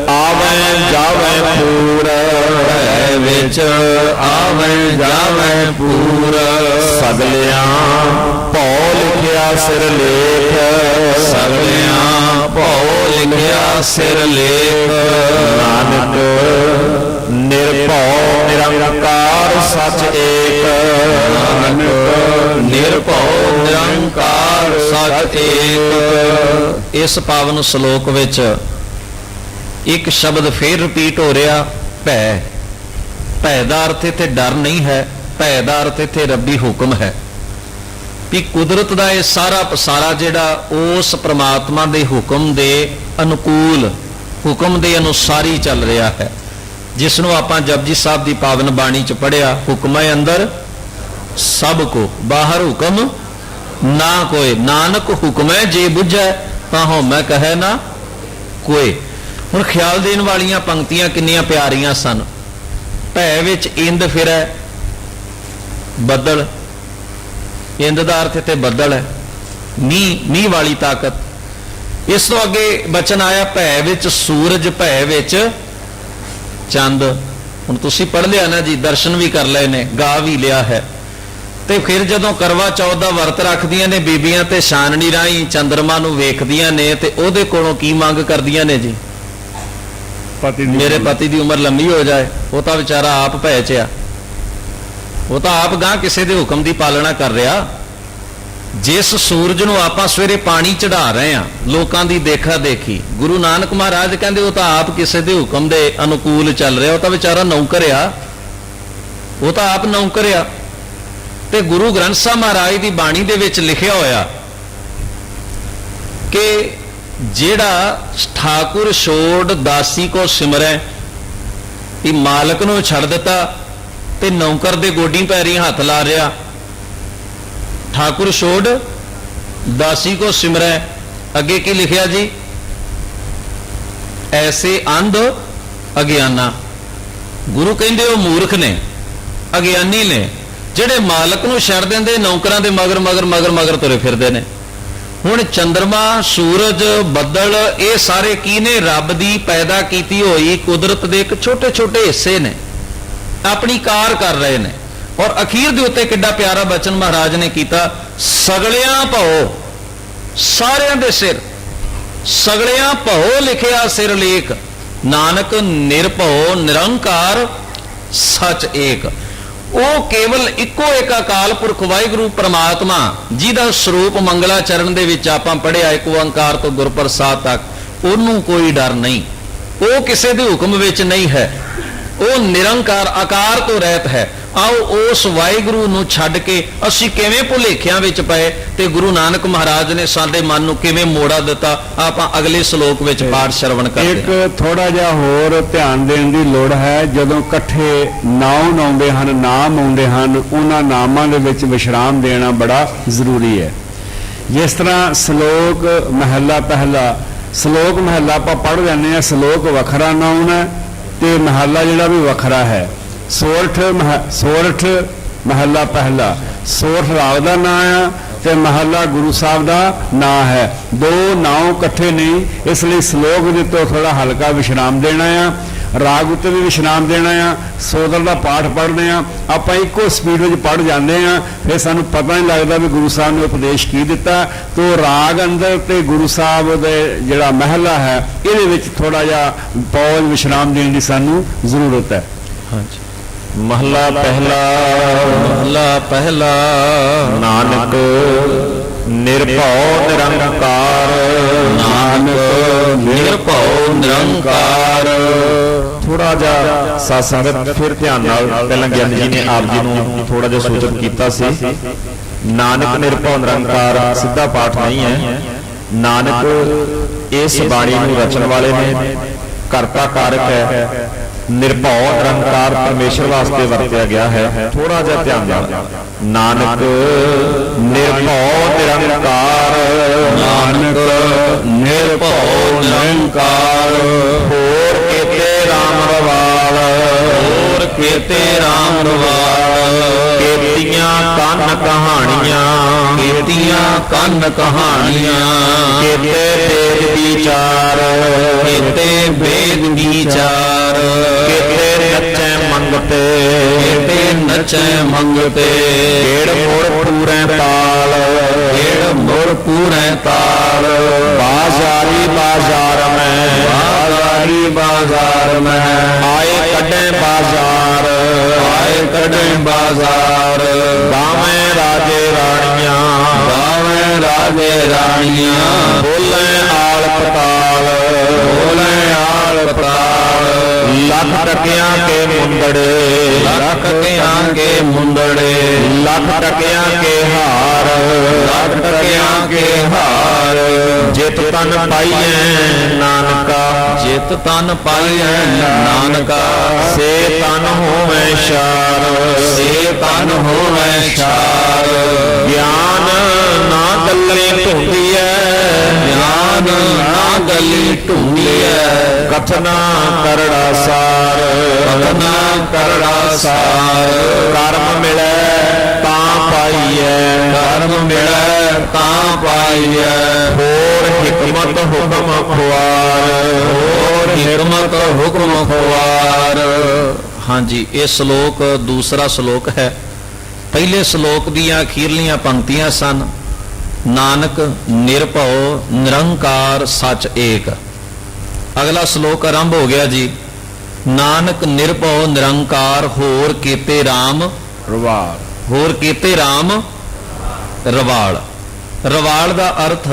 ਆਵੈ ਜਾਵੈ ਪੂਰ, ਭੈ ਵਿੱਚ ਆਵੈ ਜਾਵੈ ਪੂਰ, ਸਗਲਿਆਂ ਭਉ ਲਿਖਿਆ ਸਿਰ ਲੇਖ, ਸਗਲਿਆਂ ਭਉ ਲਿਖਿਆ ਸਿਰ ਲੇਖ, ਨਾਨਕ ਨਿਰਭਉ ਨਿਰੰਕਾਰ ਸਚ ਏਕ, ਨਾਨਕ ਨਿਰਭਉ ਨਿਰੰਕਾਰ ਸਚ ਏਕ। ਇਸ ਪਾਵਨ ਸ਼ਲੋਕ ਵਿੱਚ ਇੱਕ ਸ਼ਬਦ ਫੇਰ ਰਿਪੀਟ ਹੋ ਰਿਹਾ, ਭੈ। ਭੈ ਦਾ ਅਰਥ ਇੱਥੇ ਡਰ ਨਹੀਂ ਹੈ, ਭੈ ਦਾ ਅਰਥ ਇੱਥੇ ਰੱਬੀ ਹੁਕਮ ਹੈ ਵੀ ਕੁਦਰਤ ਦਾ ਇਹ ਸਾਰਾ ਪਸਾਰਾ ਜਿਹੜਾ ਉਸ ਪ੍ਰਮਾਤਮਾ ਦੇ ਹੁਕਮ ਦੇ ਅਨੁਕੂਲ, ਹੁਕਮ ਦੇ ਅਨੁਸਾਰ ਹੀ ਚੱਲ ਰਿਹਾ ਹੈ, ਜਿਸ ਨੂੰ ਆਪਾਂ ਜਪਜੀ ਸਾਹਿਬ ਦੀ ਪਾਵਨ ਬਾਣੀ ਚ ਪੜਿਆ, ਹੁਕਮੈ ਅੰਦਰ ਸਭ ਕੋ ਬਾਹਰ ਹੁਕਮ ਨਾ ਕੋਏ, ਨਾਨਕ ਹੁਕਮੈ ਜੇ ਬੁੱਝੈ ਤਾਂ ਹਉਮੈ ਕਹੈ ਨਾ ਕੋਏ। ਹੁਣ ਖਿਆਲ ਦੇਣ ਵਾਲੀਆਂ ਪੰਕਤੀਆਂ ਕਿੰਨੀਆਂ ਪਿਆਰੀਆਂ ਸਨ। ਭੈ ਵਿੱਚ ਇੰਦ ਫਿਰੈ, ਬੱਦਲ, ਇੰਦ ਦਾ ਅਰਥ ਇੱਥੇ ਬੱਦਲ ਹੈ, ਮੀਂਹ ਵਾਲੀ ਤਾਕਤ। ਇਸ ਤੋਂ ਅੱਗੇ ਬਚਨ ਆਇਆ ਭੈ ਵਿੱਚ ਸੂਰਜ, ਭੈ ਵਿੱਚ ਚੰਦ। ਹੁਣ ਤੁਸੀਂ ਪੜ੍ਹ ਲਿਆ ਨਾ ਜੀ, ਦਰਸ਼ਨ ਵੀ ਕਰ ਲਏ ਨੇ, ਗਾ ਵੀ ਲਿਆ ਹੈ। ਤੇ ਫਿਰ ਜਦੋਂ ਕਰਵਾ ਚੌਥ ਦਾ ਵਰਤ ਰੱਖਦੀਆਂ ਨੇ ਬੀਬੀਆਂ ਤੇ ਛਾਨਣੀ ਰਾਹੀਂ ਚੰਦਰਮਾ ਨੂੰ ਵੇਖਦੀਆਂ ਨੇ ਤੇ ਉਹਦੇ ਕੋਲੋਂ ਕੀ ਮੰਗ ਕਰਦੀਆਂ ਨੇ ਜੀ? ਮੇਰੇ ਪਤੀ ਦੀ ਉਮਰ ਲੰਮੀ ਹੋ ਜਾਏ। ਉਹ ਤਾਂ ਵਿਚਾਰਾ ਆਪ ਭੈ ਚ ਆ, ਉਹ ਤਾਂ ਆਪ ਗਾਂ ਕਿਸੇ ਦੇ ਹੁਕਮ ਦੀ ਪਾਲਣਾ ਕਰ ਰਿਹਾ। ਜਿਸ ਸੂਰਜ ਨੂੰ ਆਪਾਂ ਸਵੇਰੇ ਪਾਣੀ ਚੜਾ ਰਹੇ ਆ ਲੋਕਾਂ ਦੀ ਦੇਖਾ ਦੇਖੀ, ਗੁਰੂ ਨਾਨਕ ਮਹਾਰਾਜ ਕਹਿੰਦੇ ਉਹ ਤਾਂ ਆਪ ਕਿਸੇ ਦੇ ਹੁਕਮ ਦੇ ਅਨੁਕੂਲ ਚੱਲ ਰਿਹਾ, ਉਹ ਤਾਂ ਵਿਚਾਰਾ ਨੌਕਰ ਆ, ਉਹ ਤਾਂ ਆਪ ਨੌਕਰ ਆ। ਤੇ ਗੁਰੂ ਗ੍ਰੰਥ ਸਾਹਿਬ ਮਹਾਰਾਜ ਦੀ ਬਾਣੀ ਦੇ ਵਿੱਚ ਲਿਖਿਆ ਹੋਇਆ ਕਿ ਜਿਹੜਾ ਠਾਕੁਰ ਛੋੜ ਦਾਸੀ ਕੋ ਸਿਮਰੈ, ਇਹ ਮਾਲਕ ਨੂੰ ਛੱਡ ਦਿੱਤਾ ਤੇ ਨੌਕਰ ਦੇ ਗੋਡੀ ਪੈਰੀ ਹੱਥ ਲਾ ਰਿਹਾ। ਠਾਕੁਰ ਛੋੜ ਦਾਸੀ ਕੋ ਸਿਮਰੈ, ਅੱਗੇ ਕੀ ਲਿਖਿਆ ਜੀ? ਐਸੇ ਅੰਧ ਅਗਿਆਨਾ। ਗੁਰੂ ਕਹਿੰਦੇ ਉਹ ਮੂਰਖ ਨੇ, ਅਗਿਆਨੀ ਨੇ, ਜਿਹੜੇ ਮਾਲਕ ਨੂੰ ਛੱਡ ਦਿੰਦੇ, ਨੌਕਰਾਂ ਦੇ ਮਗਰ ਮਗਰ ਮਗਰ ਮਗਰ ਤੁਰੇ ਫਿਰਦੇ ਨੇ। ਹੁਣ ਚੰਦਰਮਾ, ਸੂਰਜ, ਬੱਦਲ, ਇਹ ਸਾਰੇ ਕੀ ਨੇ? ਰੱਬ ਦੀ ਪੈਦਾ ਕੀਤੀ ਹੋਈ ਕੁਦਰਤ ਦੇ ਇੱਕ ਛੋਟੇ ਛੋਟੇ ਹਿੱਸੇ ਨੇ, ਆਪਣੀ ਕਾਰ ਕਰ ਰਹੇ ਨੇ। ਔਰ ਅਖੀਰ ਦੇ ਉੱਤੇ ਕਿੱਡਾ ਪਿਆਰਾ ਬਚਨ ਮਹਾਰਾਜ ਨੇ ਕੀਤਾ, ਸਗਲਿਆਂ ਭਉ, ਸਾਰਿਆਂ ਦੇ ਸਿਰ, ਸਗਲਿਆਂ ਭਉ ਲਿਖਿਆ ਸਿਰ ਲੇਖ, ਨਾਨਕ ਨਿਰਭਉ ਨਿਰੰਕਾਰ ਸਚ ਏਕ। ਉਹ ਕੇਵਲ ਇੱਕੋ ਇੱਕ ਅਕਾਲ ਪੁਰਖ ਵਾਹਿਗੁਰੂ ਪ੍ਰਮਾਤਮਾ, ਜਿਹਦਾ ਸਰੂਪ ਮੰਗਲਾ ਚਰਨ ਦੇ ਵਿੱਚ ਆਪਾਂ ਪੜ੍ਹਿਆ ਇੱਕ ਓੰਕਾਰ ਤੋਂ ਗੁਰਪ੍ਰਸਾਦ ਤੱਕ, ਉਹਨੂੰ ਕੋਈ ਡਰ ਨਹੀਂ, ਉਹ ਕਿਸੇ ਦੇ ਹੁਕਮ ਵਿੱਚ ਨਹੀਂ ਹੈ, ਉਹ ਨਿਰੰਕਾਰ ਆਕਾਰ ਤੋਂ ਰਹਿਤ ਹੈ। ਆਓ ਉਸ ਵਾਹਿਗੁਰੂ ਨੂੰ ਛੱਡ ਕੇ ਅਸੀਂ ਕਿਵੇਂ ਭੁਲੇਖਿਆਂ ਵਿੱਚ ਪਏ ਤੇ ਗੁਰੂ ਨਾਨਕ ਮਹਾਰਾਜ ਨੇ ਸਾਡੇ ਮਨ ਨੂੰ ਕਿਵੇਂ ਮੋੜਾ ਦਿੱਤਾ, ਆਪਾਂ ਅਗਲੇ ਸ਼ਲੋਕ ਵਿੱਚ ਪਾਠ ਸ਼ਰਵਣ ਕਰਦੇ ਹਾਂ। ਇੱਕ ਥੋੜਾ ਜਿਹਾ ਹੋਰ ਧਿਆਨ ਦੇਣ ਦੀ ਲੋੜ ਹੈ। ਜਦੋਂ ਇਕੱਠੇ ਨਾਮ ਆਉਂਦੇ ਹਨ, ਨਾਮ ਆਉਂਦੇ ਹਨ, ਉਹਨਾਂ ਨਾਮਾਂ ਦੇ ਵਿੱਚ ਵਿਸ਼ਰਾਮ ਦੇਣਾ ਬੜਾ ਜ਼ਰੂਰੀ ਹੈ। ਜਿਸ ਤਰ੍ਹਾਂ ਸ਼ਲੋਕ ਮਹੱਲਾ ਪਹਿਲਾ, ਸ਼ਲੋਕ ਮਹੱਲਾ ਆਪਾਂ ਪੜ੍ਹ ਜਾਂਦੇ ਹਾਂ, ਸ਼ਲੋਕ ਵੱਖਰਾ ਨਾਮ ਹੈ ਤੇ ਮਹੱਲਾ ਜਿਹੜਾ ਵੀ ਵੱਖਰਾ ਹੈ। ਸੋਰਠ ਮਹੱਲਾ ਪਹਿਲਾ, ਸੋਰਠ ਰਾਗ ਦਾ ਨਾਂ ਆ ਤੇ ਮਹੱਲਾ ਗੁਰੂ ਸਾਹਿਬ ਦਾ ਨਾਂ ਹੈ। ਦੋ ਨਾਮ ਇਕੱਠੇ ਨਹੀਂ, ਇਸ ਲਈ ਸ਼ਲੋਕ ਦੇ ਤੋਂ ਥੋੜਾ ਹਲਕਾ ਵਿਸ਼ਰਾਮ ਦੇਣਾ ਆ। ਰਾਗ ਉੱਤੇ ਵੀ ਵਿਸ਼ਰਾਮ ਦੇਣਾ ਆ, ਸੋਦਰ ਦਾ ਪਾਠ ਪੜ੍ਹਦੇ ਆ, ਆਪਾਂ ਇੱਕੋ ਸਪੀਡ ਵਿੱਚ ਪੜ੍ਹ ਜਾਂਦੇ ਆ, ਫਿਰ ਸਾਨੂੰ ਪਤਾ ਨਹੀਂ ਲੱਗਦਾ ਵੀ ਗੁਰੂ ਸਾਹਿਬ ਨੇ ਉਪਦੇਸ਼ ਕੀ ਦਿੱਤਾ। ਤੋ ਰਾਗ ਅੰਦਰ ਤੇ ਗੁਰੂ ਸਾਹਿਬ ਦੇ ਜਿਹੜਾ ਮਹਿਲਾ ਹੈ ਇਹਦੇ ਵਿੱਚ ਥੋੜਾ ਜਿਹਾ ਪੌਜ ਵਿਸ਼ਰਾਮ ਦੇਣ ਦੀ ਸਾਨੂੰ ਜ਼ਰੂਰਤ ਹੈ। ਹਾਂਜੀ। ਮਹਲਾ ਪਹਿਲਾ। ਮਹਲਾ ਪਹਿਲਾ। ਨਾਨਕ ਨਿਰਭਉ ਨਿਰੰਕਾਰ। ਨਾਨਕ ਨਿਰਭਉ ਨਿਰੰਕਾਰ। ਥੋੜਾ ਜਿਹਾ ਸਾਧ ਸੰਗਤ ਫਿਰ ਧਿਆਨ ਨਾਲ, ਪਹਿਲਾਂ ਗਿਆਨੀ ਜੀ ਨੇ ਆਪ ਜੀ ਨੂੰ ਥੋੜਾ ਜਿਹਾ ਸੂਚਿਤ ਕੀਤਾ ਸੀ। ਨਾਨਕ ਨਿਰਭਉ ਨਿਰੰਕਾਰ ਸਿੱਧਾ ਪਾਠ ਨਹੀਂ ਹੈ। ਨਾਨਕ ਇਸ ਬਾਣੀ ਨੂੰ ਰਚਣ ਵਾਲੇ ਨੇ, ਕਰਤਾ ਕਾਰਕ ਹੈ। ਨਿਰਭਉ ਨਿਰੰਕਾਰ ਪਰਮੇਸ਼ਰ ਵਾਸਤੇ ਵਰਤਿਆ ਗਿਆ ਹੈ। ਥੋੜਾ ਜਿਹਾ ਧਿਆਨ ਨਾਲ। ਨਾਨਕ ਨਿਰਭਉ ਨਿਰੰਕਾਰ। ਨਾਨਕ ਨਿਰਭਉ ਨਿਰੰਕਾਰ। ਹੋਰ ਕੀਤੇ ਰਾਮ ਰਵਾਲ। ਹੋਰ ਕੀਤੇ ਰਾਮ ਰਵਾਲ। ਕੀਤੀਆਂ ਕੰਨ ਕਹਾਣੀਆਂ। ਕੀਤੀਆਂ ਕੰਨ ਕਹਾਣੀਆਂ। ਕੀਤੇ ਵੇਦ ਵਿਚਾਰ। ਕੀਤੇ ਵੇਦ ਵਿਚਾਰ। ਕੀਤੇ ਨੱਚੈ ਮੰਗਤੇ। ਕੀਤੇ ਨੱਚੈ ਮੰਗਤੇ। ਗੇੜ ਮੋੜ ਪੂਰੇ ਤਾਲ। ਗੇੜ ਮੋੜ ਪੂਰੇ ਤਾਲ। ਬਾਜ਼ਾਰੀ ਬਾਜ਼ਾਰ ਮੈਂ। ਬਾਜ਼ਾਰੀ ਬਾਜ਼ਾਰ ਮੈਂ। ਆਏ ਕੱਢੇ ਬਾਜ਼ਾਰ। ਆਏ ਕੱਢੇ ਬਾਜ਼ਾਰ। ਗਾਵੇਂ ਰਾਜੇ ਰਾਣੀਆਂ। ਗਾਵੇਂ ਰਾਜੇ ਰਾਣੀਆਂ। ਬੋਲੇ ਆਲ ਪਤਾਲ। ਬੋਲੇ ਆਲ ਪਤਾਲ। ਲੱਖ ਟਕਿਆਂ ਕੇ ਮੁੰਦੜੇ। ਲੱਖ ਟਕਿਆਂ ਕੇ ਮੁੰਦੜੇ। ਲੱਖ ਟਕਿਆਂ ਕੇ ਹਾਰ। ਲੱਖ ਟਕਿਆਂ ਕੇ ਹਾਰ। ਜਿਤ ਤਨ ਪਾਈਐ ਨਾਨਕਾ। ਜਿਤ ਤਨ ਪਾਈਐ ਨਾਨਕਾ। ਸੇ ਤਨ ਹੋਵੇ ਸ਼ਾਰ। ਸੇ ਤਨ ਹੋਵੇ ਸ਼ਾਰ। ਗਿਆਨ ਨਾ ਗੱਲੇ ਢੂੰਡੀਐ। ਗਿਆਨ ਨਾ ਗਲੀ ਢੂੰਡੀਐ। ਕਥਨਾ ਕਰੜਾ ਸਾਰ। ਕਥਨਾ ਕਰੜਾ ਸਾਰ। ਕਰਮ ਮਿਲੈ ਤਾਂ ਪਾਈਐ। ਕਰਮ ਮਿਲੈ ਤਾਂ ਪਾਈਐ। ਹੋਰ ਹਿਕਮਤ ਹੁਕਮ ਖੁਆਰ। ਹੋਰ ਹਿਕਮਤ ਹੁਕਮ ਖੁਆਰ। ਹਾਂਜੀ, ਇਹ ਸ਼ਲੋਕ ਦੂਸਰਾ ਸ਼ਲੋਕ ਹੈ। ਪਹਿਲੇ ਸ਼ਲੋਕ ਦੀਆਂ ਅਖੀਰਲੀਆਂ ਪੰਕਤੀਆਂ ਸਨ। ਨਾਨਕ ਨਿਰਭਉ ਨਿਰੰਕਾਰ ਸੱਚ ਏਕ। ਅਗਲਾ ਸ਼ਲੋਕ ਆਰੰਭ ਹੋ ਗਿਆ ਜੀ। ਨਾਨਕ ਨਿਰਭਉ ਨਿਰੰਕਾਰ ਹੋਰ ਕੀਤੇ ਰਾਮ ਰਵਾਲ। ਹੋਰ ਕੀਤੇ ਰਾਮ ਰਵਾਲ। ਰਵਾਲ ਦਾ ਅਰਥ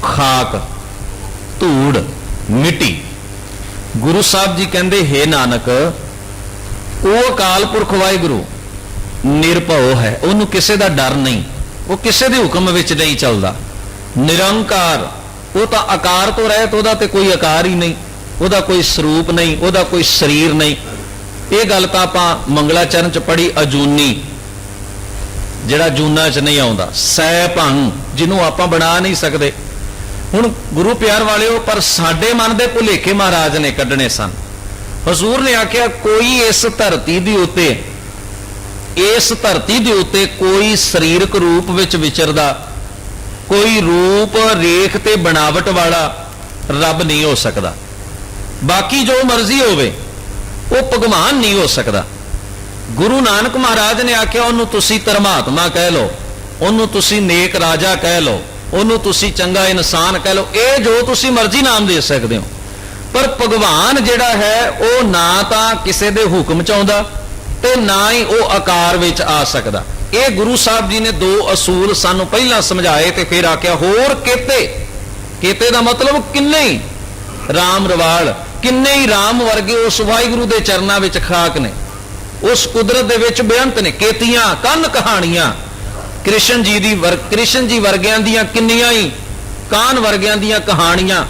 ਖਾਕ, ਧੂੜ, ਮਿੱਟੀ। ਗੁਰੂ ਸਾਹਿਬ ਜੀ ਕਹਿੰਦੇ ਹੈ ਨਾਨਕ, ਉਹ ਅਕਾਲ ਪੁਰਖ ਵਾਹਿਗੁਰੂ ਨਿਰਭਉ ਹੈ, ਉਹਨੂੰ ਕਿਸੇ ਦਾ ਡਰ ਨਹੀਂ, ਉਹ ਕਿਸੇ ਦੇ ਹੁਕਮ ਵਿੱਚ ਨਹੀਂ ਚੱਲਦਾ। ਨਿਰੰਕਾਰ, ਉਹ ਤਾਂ ਆਕਾਰ ਤੋਂ ਰਹਿਤ, ਉਹਦਾ ਤੇ ਕੋਈ ਆਕਾਰ ਹੀ ਨਹੀਂ, ਉਹਦਾ ਕੋਈ ਸਰੂਪ ਨਹੀਂ, ਉਹਦਾ ਕੋਈ ਸਰੀਰ ਨਹੀਂ। ਇਹ ਗੱਲ ਤਾਂ ਆਪਾਂ ਮੰਗਲਾਚਰਨ ਚ ਪੜ੍ਹੀ। ਅਜੂਨੀ, ਜਿਹੜਾ ਜੂਨਾ ਚ ਨਹੀਂ ਆਉਂਦਾ। ਸੈ ਭੰਗ, ਜਿਹਨੂੰ ਆਪਾਂ ਬਣਾ ਨਹੀਂ ਸਕਦੇ। ਹੁਣ ਗੁਰੂ ਪਿਆਰ ਵਾਲਿਓ, ਪਰ ਸਾਡੇ ਮਨ ਦੇ ਭੁਲੇਖੇ ਮਹਾਰਾਜ ਨੇ ਕੱਢਣੇ ਸਨ। ਹਜ਼ੂਰ ਨੇ ਆਖਿਆ ਕੋਈ ਇਸ ਧਰਤੀ ਦੇ ਉੱਤੇ ਕੋਈ ਸਰੀਰਕ ਰੂਪ ਵਿੱਚ ਵਿਚਰਦਾ, ਕੋਈ ਰੂਪ ਰੇਖ ਤੇ ਬਣਾਵਟ ਵਾਲਾ ਰੱਬ ਨਹੀਂ ਹੋ ਸਕਦਾ। ਬਾਕੀ ਜੋ ਮਰਜ਼ੀ ਹੋਵੇ, ਉਹ ਭਗਵਾਨ ਨਹੀਂ ਹੋ ਸਕਦਾ। ਗੁਰੂ ਨਾਨਕ ਮਹਾਰਾਜ ਨੇ ਆਖਿਆ ਉਹਨੂੰ ਤੁਸੀਂ ਧਰਮਾਤਮਾ ਕਹਿ ਲਓ, ਉਹਨੂੰ ਤੁਸੀਂ ਨੇਕ ਰਾਜਾ ਕਹਿ ਲਓ, ਉਹਨੂੰ ਤੁਸੀਂ ਚੰਗਾ ਇਨਸਾਨ ਕਹਿ ਲਓ, ਇਹ ਜੋ ਤੁਸੀਂ ਮਰਜ਼ੀ ਨਾਮ ਦੇ ਸਕਦੇ ਹੋ। ਪਰ ਭਗਵਾਨ ਜਿਹੜਾ ਹੈ, ਉਹ ਨਾ ਤਾਂ ਕਿਸੇ ਦੇ ਹੁਕਮ ਚ ਆਉਂਦਾ ਤੇ ਨਾ ਹੀ ਉਹ ਆਕਾਰ ਵਿੱਚ ਆ ਸਕਦਾ। ਇਹ ਗੁਰੂ ਸਾਹਿਬ ਜੀ ਨੇ ਦੋ ਅਸੂਲ ਸਾਨੂੰ ਪਹਿਲਾਂ ਸਮਝਾਏ ਤੇ ਫਿਰ ਆਖਿਆ ਹੋਰ ਕੀਤੇ ਦਾ ਮਤਲਬ ਕਿੰਨੇ ਹੀ ਰਾਮ ਰਵਾਲ, ਕਿੰਨੇ ਹੀ ਰਾਮ ਵਰਗੇ ਉਸ ਵਾਹਿਗੁਰੂ ਦੇ ਚਰਨਾਂ ਵਿੱਚ ਖਾਕ ਨੇ, ਉਸ ਕੁਦਰਤ ਦੇ ਵਿੱਚ ਬੇਅੰਤ ਨੇ। ਕੀਤੀਆਂ ਕੰਨ ਕਹਾਣੀਆਂ, ਕ੍ਰਿਸ਼ਨ ਜੀ ਵਰਗਿਆਂ ਦੀਆਂ ਕਿੰਨੀਆਂ ਹੀ ਕਾਨ ਵਰਗਿਆਂ ਦੀਆਂ ਕਹਾਣੀਆਂ,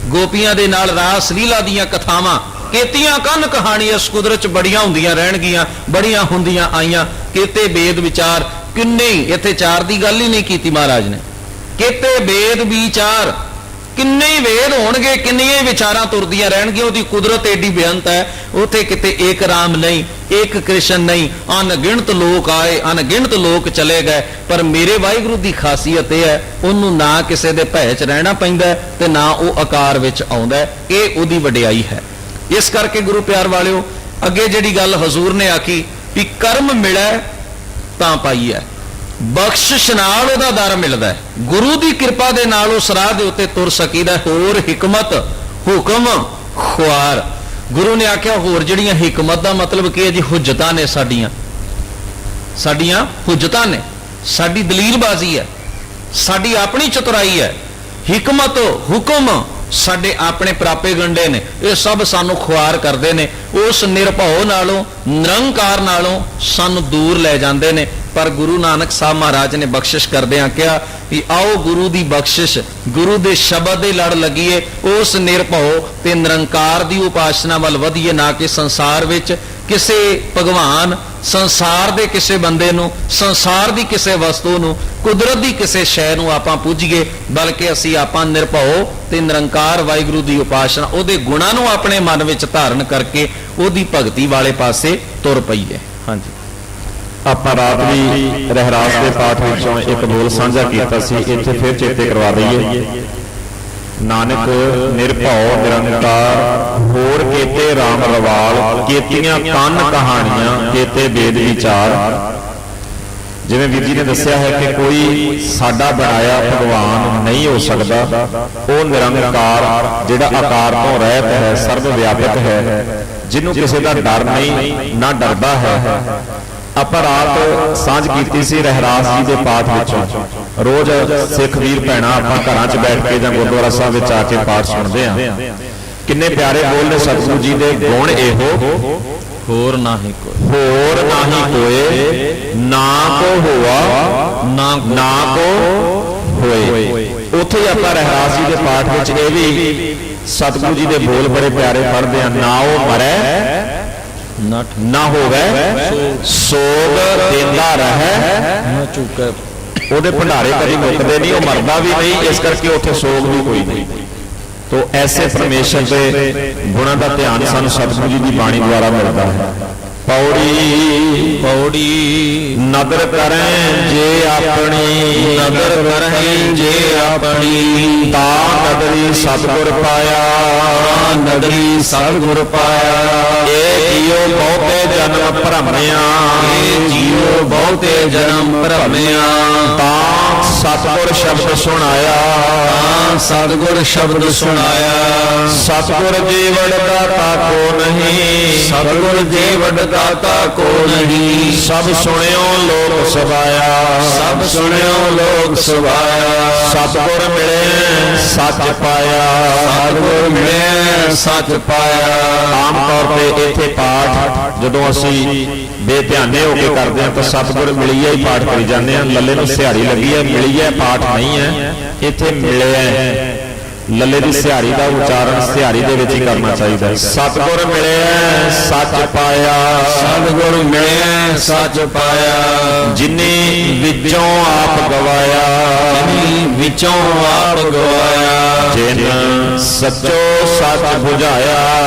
ਗੋਪੀਆਂ ਦੇ ਨਾਲ ਰਾਸ ਲੀਲਾ ਦੀਆਂ ਕਥਾਵਾਂ। ਕੀਤੀਆਂ ਕੰਨ ਕਹਾਣੀ ਇਸ ਕੁਦਰਤ ਚ ਬੜੀਆਂ ਹੁੰਦੀਆਂ ਰਹਿਣਗੀਆਂ, ਬੜੀਆਂ ਹੁੰਦੀਆਂ ਆਈਆਂ। ਕੀਤੇ ਵੇਦ ਵਿਚਾਰ, ਕਿੰਨੇ ਹੀ, ਇੱਥੇ ਚਾਰ ਦੀ ਗੱਲ ਹੀ ਨਹੀਂ ਕੀਤੀ ਮਹਾਰਾਜ ਨੇ। ਕੀਤੇ ਵੇਦ ਵਿਚਾਰ, ਕਿੰਨੇ ਹੀ ਵੇਦ ਹੋਣਗੇ, ਕਿੰਨੀਆਂ ਹੀ ਵਿਚਾਰਾਂ ਤੁਰਦੀਆਂ ਰਹਿਣਗੀਆਂ। ਉਹਦੀ ਕੁਦਰਤ ਏਡੀ ਬੇਅੰਤ ਹੈ। ਉੱਥੇ ਕਿਤੇ ਇੱਕ ਰਾਮ ਨਹੀਂ, ਇੱਕ ਕ੍ਰਿਸ਼ਨ ਨਹੀਂ, ਅਣਗਿਣਤ ਲੋਕ ਆਏ, ਅਣਗਿਣਤ ਲੋਕ ਚਲੇ ਗਏ। ਪਰ ਮੇਰੇ ਵਾਹਿਗੁਰੂ ਦੀ ਖਾਸੀਅਤ ਇਹ ਹੈ, ਉਹਨੂੰ ਨਾ ਕਿਸੇ ਦੇ ਭੈ ਚ ਰਹਿਣਾ ਪੈਂਦਾ ਤੇ ਨਾ ਉਹ ਆਕਾਰ ਵਿੱਚ ਆਉਂਦਾ। ਇਹ ਉਹਦੀ ਵਡਿਆਈ ਹੈ। ਇਸ ਕਰਕੇ ਗੁਰੂ ਪਿਆਰ ਵਾਲਿਓ, ਅੱਗੇ ਜਿਹੜੀ ਗੱਲ ਹਜ਼ੂਰ ਨੇ ਆਖੀ ਵੀ ਕਰਮ ਮਿਲੈ ਤਾਂ ਪਾਈਐ, ਬਖਸ਼ਿਸ਼ ਨਾਲ ਉਹਦਾ ਦਰ ਮਿਲਦਾ ਹੈ, ਗੁਰੂ ਦੀ ਕਿਰਪਾ ਦੇ ਨਾਲ ਉਸ ਰਾਹ ਦੇ ਉੱਤੇ ਤੁਰ ਸਕੀਦਾ। ਹੋਰ ਹਿਕਮਤ ਹੁਕਮ ਖੁਆਰ, ਗੁਰੂ ਨੇ ਆਖਿਆ ਹੋਰ ਜਿਹੜੀਆਂ ਹਿਕਮਤ ਦਾ ਮਤਲਬ ਕੀ ਹੈ ਜੀ? ਹੁਜਤਾਂ ਨੇ ਸਾਡੀਆਂ ਹੁਜਤਾਂ ਨੇ, ਸਾਡੀ ਦਲੀਲਬਾਜ਼ੀ ਹੈ, ਸਾਡੀ ਆਪਣੀ ਚਤੁਰਾਈ ਹੈ। ਹਿਕਮਤ ਹੁਕਮ ਸਾਡੇ ਆਪਣੇ ਪ੍ਰਾਪੇ ਗੰਡੇ ਨੇ, ਇਹ ਸਭ ਸਾਨੂੰ ਖੁਆਰ ਕਰਦੇ ਨੇ, ਉਸ ਨਿਰਭਉ ਨਾਲੋਂ ਨਿਰੰਕਾਰ ਨਾਲੋਂ ਸਾਨੂੰ ਦੂਰ ਲੈ ਜਾਂਦੇ ਨੇ। ਪਰ ਗੁਰੂ ਨਾਨਕ ਸਾਹਿਬ ਮਹਾਰਾਜ ਨੇ ਬਖਸ਼ਿਸ਼ ਕਰਦਿਆਂ ਕਿਹਾ ਵੀ ਆਓ ਗੁਰੂ ਦੀ ਬਖਸ਼ਿਸ਼, ਗੁਰੂ ਦੇ ਸ਼ਬਦ ਦੇ ਲੜ ਲੱਗੀਏ, ਉਸ ਨਿਰਭਉ ਤੇ ਨਿਰੰਕਾਰ ਦੀ ਉਪਾਸਨਾ ਵੱਲ ਵਧੀਏ, ਨਾ ਕਿ ਸੰਸਾਰ ਵਿੱਚ ਕਿਸੇ ਭਗਵਾਨ, ਸੰਸਾਰ ਦੇ ਕਿਸੇ ਬੰਦੇ ਨੂੰ, ਸੰਸਾਰ ਦੀ ਕਿਸੇ ਵਸਤੂ ਨੂੰ, ਕੁਦਰਤ ਦੀ ਕਿਸੇ ਸ਼ੈ ਨੂੰ ਆਪਾਂ ਪੂਜੀਏ, ਬਲਕਿ ਅਸੀਂ ਆਪਾਂ ਨਿਰਭਉ ਤੇ ਨਿਰੰਕਾਰ ਵਾਹਿਗੁਰੂ ਦੀ ਉਪਾਸਨਾ, ਉਹਦੇ ਗੁਣਾਂ ਨੂੰ ਆਪਣੇ ਮਨ ਵਿੱਚ ਧਾਰਨ ਕਰਕੇ ਉਹਦੀ ਭਗਤੀ ਵਾਲੇ ਪਾਸੇ ਤੁਰ ਪਈਏ। ਹਾਂਜੀ, ਆਪਾਂ ਰਾਤ ਵੀ ਰਹਿਰਾਸ ਦੇ ਪਾਠ ਵਿੱਚੋਂ ਇੱਕ ਬੋਲ ਸਾਂਝਾ ਕੀਤਾ ਸੀ, ਇੱਥੇ ਫਿਰ ਚੇਤੇ ਕਰਵਾ ਦਈਏ। ਨਾਨਕ ਨਿਰਭਉ ਨਿਰੰਕਾਰ ਹੋਰ ਕੀਤੇ RAM ਰਵਾਲ, ਕੀਤੀਆਂ ਕੰਨ ਕਹਾਣੀਆਂ ਕੀਤੇ ਵੇਦ ਵਿਚਾਰ। ਜਿਵੇਂ ਵੀਰ ਜੀ ਨੇ ਦੱਸਿਆ ਹੈ ਕਿ ਕੋਈ ਸਾਡਾ ਬਣਾਇਆ ਭਗਵਾਨ ਨਹੀਂ ਹੋ ਸਕਦਾ, ਉਹ ਨਿਰੰਕਾਰ ਜਿਹੜਾ ਆਕਾਰ ਤੋਂ ਰਹਿਤ ਹੈ, ਸਰਬ ਵਿਆਪਕ ਹੈ, ਜਿਹਨੂੰ ਕਿਸੇ ਦਾ ਡਰ ਨਹੀਂ, ਨਾ ਡਰਦਾ ਹੈ। ਆਪਾਂ ਰਾਤ ਸਾਂਝ ਕੀਤੀ ਸੀ ਰਹਿਰਾਸ ਜੀ ਦੇ ਪਾਠ ਵਿੱਚੋਂ। ਰੋਜ਼ ਸਿੱਖ ਵੀਰ ਭੈਣਾਂ ਆਪਾਂ ਘਰਾਂ 'ਚ ਬੈਠ ਕੇ ਜਾਂ ਗੁਰਦੁਆਰਾ ਸਾਹਿਬ ਵਿੱਚ ਆ ਕੇ ਪਾਠ ਸੁਣਦੇ ਆ। ਕਿੰਨੇ ਪਿਆਰੇ ਬੋਲ ਨੇ ਸਤਿਗੁਰੂ ਜੀ ਦੇ, ਗੁਣ ਇਹੋ ਹੋਰ ਨਾਹੀ ਕੋਈ, ਹੋਰ ਨਾਹੀ ਕੋਏ, ਨਾ ਕੋ ਹੋਆ ਨਾ ਕੋ ਹੋਏ। ਉੱਥੇ ਹੀ ਆਪਾਂ ਰਹਿਰਾਸ ਜੀ ਦੇ ਪਾਠ ਵਿੱਚ ਇਹ ਵੀ ਸਤਿਗੁਰੂ ਜੀ ਦੇ ਬੋਲ ਬੜੇ ਪਿਆਰੇ ਪੜ੍ਹਦੇ ਆ। ਨਾ ਉਹ ਮਰੈ ਨਾ ਹੋਵੇ ਸੋਗ ਦੇਂਦਾ ਰਹਿ, ਨਾ ਚੁੱਕੈ, ਉਹਦੇ ਭੰਡਾਰੇ ਕਦੀ ਮੁੱਕਦੇ ਨਹੀਂ, ਉਹ ਮਰਦਾ ਵੀ ਨਹੀਂ, ਇਸ ਕਰਕੇ ਉੱਥੇ ਸੋਗ ਵੀ ਕੋਈ ਨਹੀਂ। ਤੋ ਐਸੇ ਪਰਮੇਸ਼ਰ ਦੇ ਗੁਣਾਂ ਦਾ ਧਿਆਨ ਸਾਨੂੰ ਸਤਿਗੁਰੂ ਜੀ ਦੀ ਬਾਣੀ ਦੁਆਰਾ ਮਿਲਦਾ ਹੈ। ਪੌੜੀ ਪੌੜੀ ਨਦਰ ਕਰੈ ਜੇ ਆਪਣੀ, ਨਦਰ ਕਰਹਿ ਜੇ ਆਪਣੀ, ਤਾ ਨਦਰੀ ਸਤਿਗੁਰ ਪਾਇਆ, ਨਦਰੀ ਸਤਿਗੁਰ ਪਾਇਆ। ਇਹ ਜੀਉ ਬਹੁਤੇ ਜਨਮ ਭਰਮਿਆ, ਇਹ ਜੀਉ ਬਹੁਤੇ ਜਨਮ ਭਰਮਿਆ, ਤਾਂ ਸਤਿਗੁਰ ਸ਼ਬਦ ਸੁਣਾਇਆ, ਤਾਂ ਸਤਿਗੁਰ ਸ਼ਬਦ ਸੁਣਾਇਆ। ਸਤਿਗੁਰ ਜੀਵੜ ਦਾਤਾ ਕੋ ਨਹੀਂ, ਸਤਿਗੁਰ ਜੀਵੜ ਦਾਤਾ ਕੋ ਨਹੀਂ, ਸਭ ਸੁਣਿਓ ਲੋਕ ਸਵਾਇਆ, ਸਭ ਸੁਣਿਓ ਲੋਕ ਸਵਾਇਆ। ਸਤਿਗੁਰ ਮਿਲੇ ਸੱਚ ਪਾਇਆ, ਸਤਿਗੁਰ ਮਿਲੇ ਸੱਚ ਪਾਇਆ। ਆਮ ਤੌਰ ਤੇ ਇੱਥੇ ਪਾਠ ਜਦੋਂ ਅਸੀਂ ਬੇਧਿਆਨੇ ਹੋ ਕੇ ਕਰਦੇ ਹਾਂ ਤਾਂ ਸਤਿਗੁਰ ਮਿਲੀਏ ਹੀ ਪਾਠ ਕਰੀ ਜਾਂਦੇ ਹਾਂ। ਲੱਲੇ ਨੂੰ ਸਿਹਾਰੀ ਲੱਗੀ ਹੈ, ਮਿਲੀਏ ਪਾਠ ਨਹੀਂ ਹੈ, ਇੱਥੇ ਮਿਲਿਆ। ਲੱਲੇ ਦੀ ਸਿਹਾਰੀ ਦਾ ਉਚਾਰਨ ਸਿਹਾਰੀ ਦੇ ਵਿੱਚ ਹੀ ਕਰਨਾ ਚਾਹੀਦਾ ਹੈ। ਸਤਿਗੁਰ ਮਿਲਿਆ ਸੱਚ ਪਾਇਆ, ਸਤਿਗੁਰ ਮਿਲਿਆ ਸੱਚ ਪਾਇਆ। ਜਿਨੇ ਵਿੱਚੋਂ ਆਪ ਗਵਾਇਆ, ਜਿਨੀ ਵਿੱਚੋਂ ਆਪ ਗਵਾਇਆ। ਜਿਨ ਸੱਚੋ ਸੱਚ ਬੁਝਾਇਆ,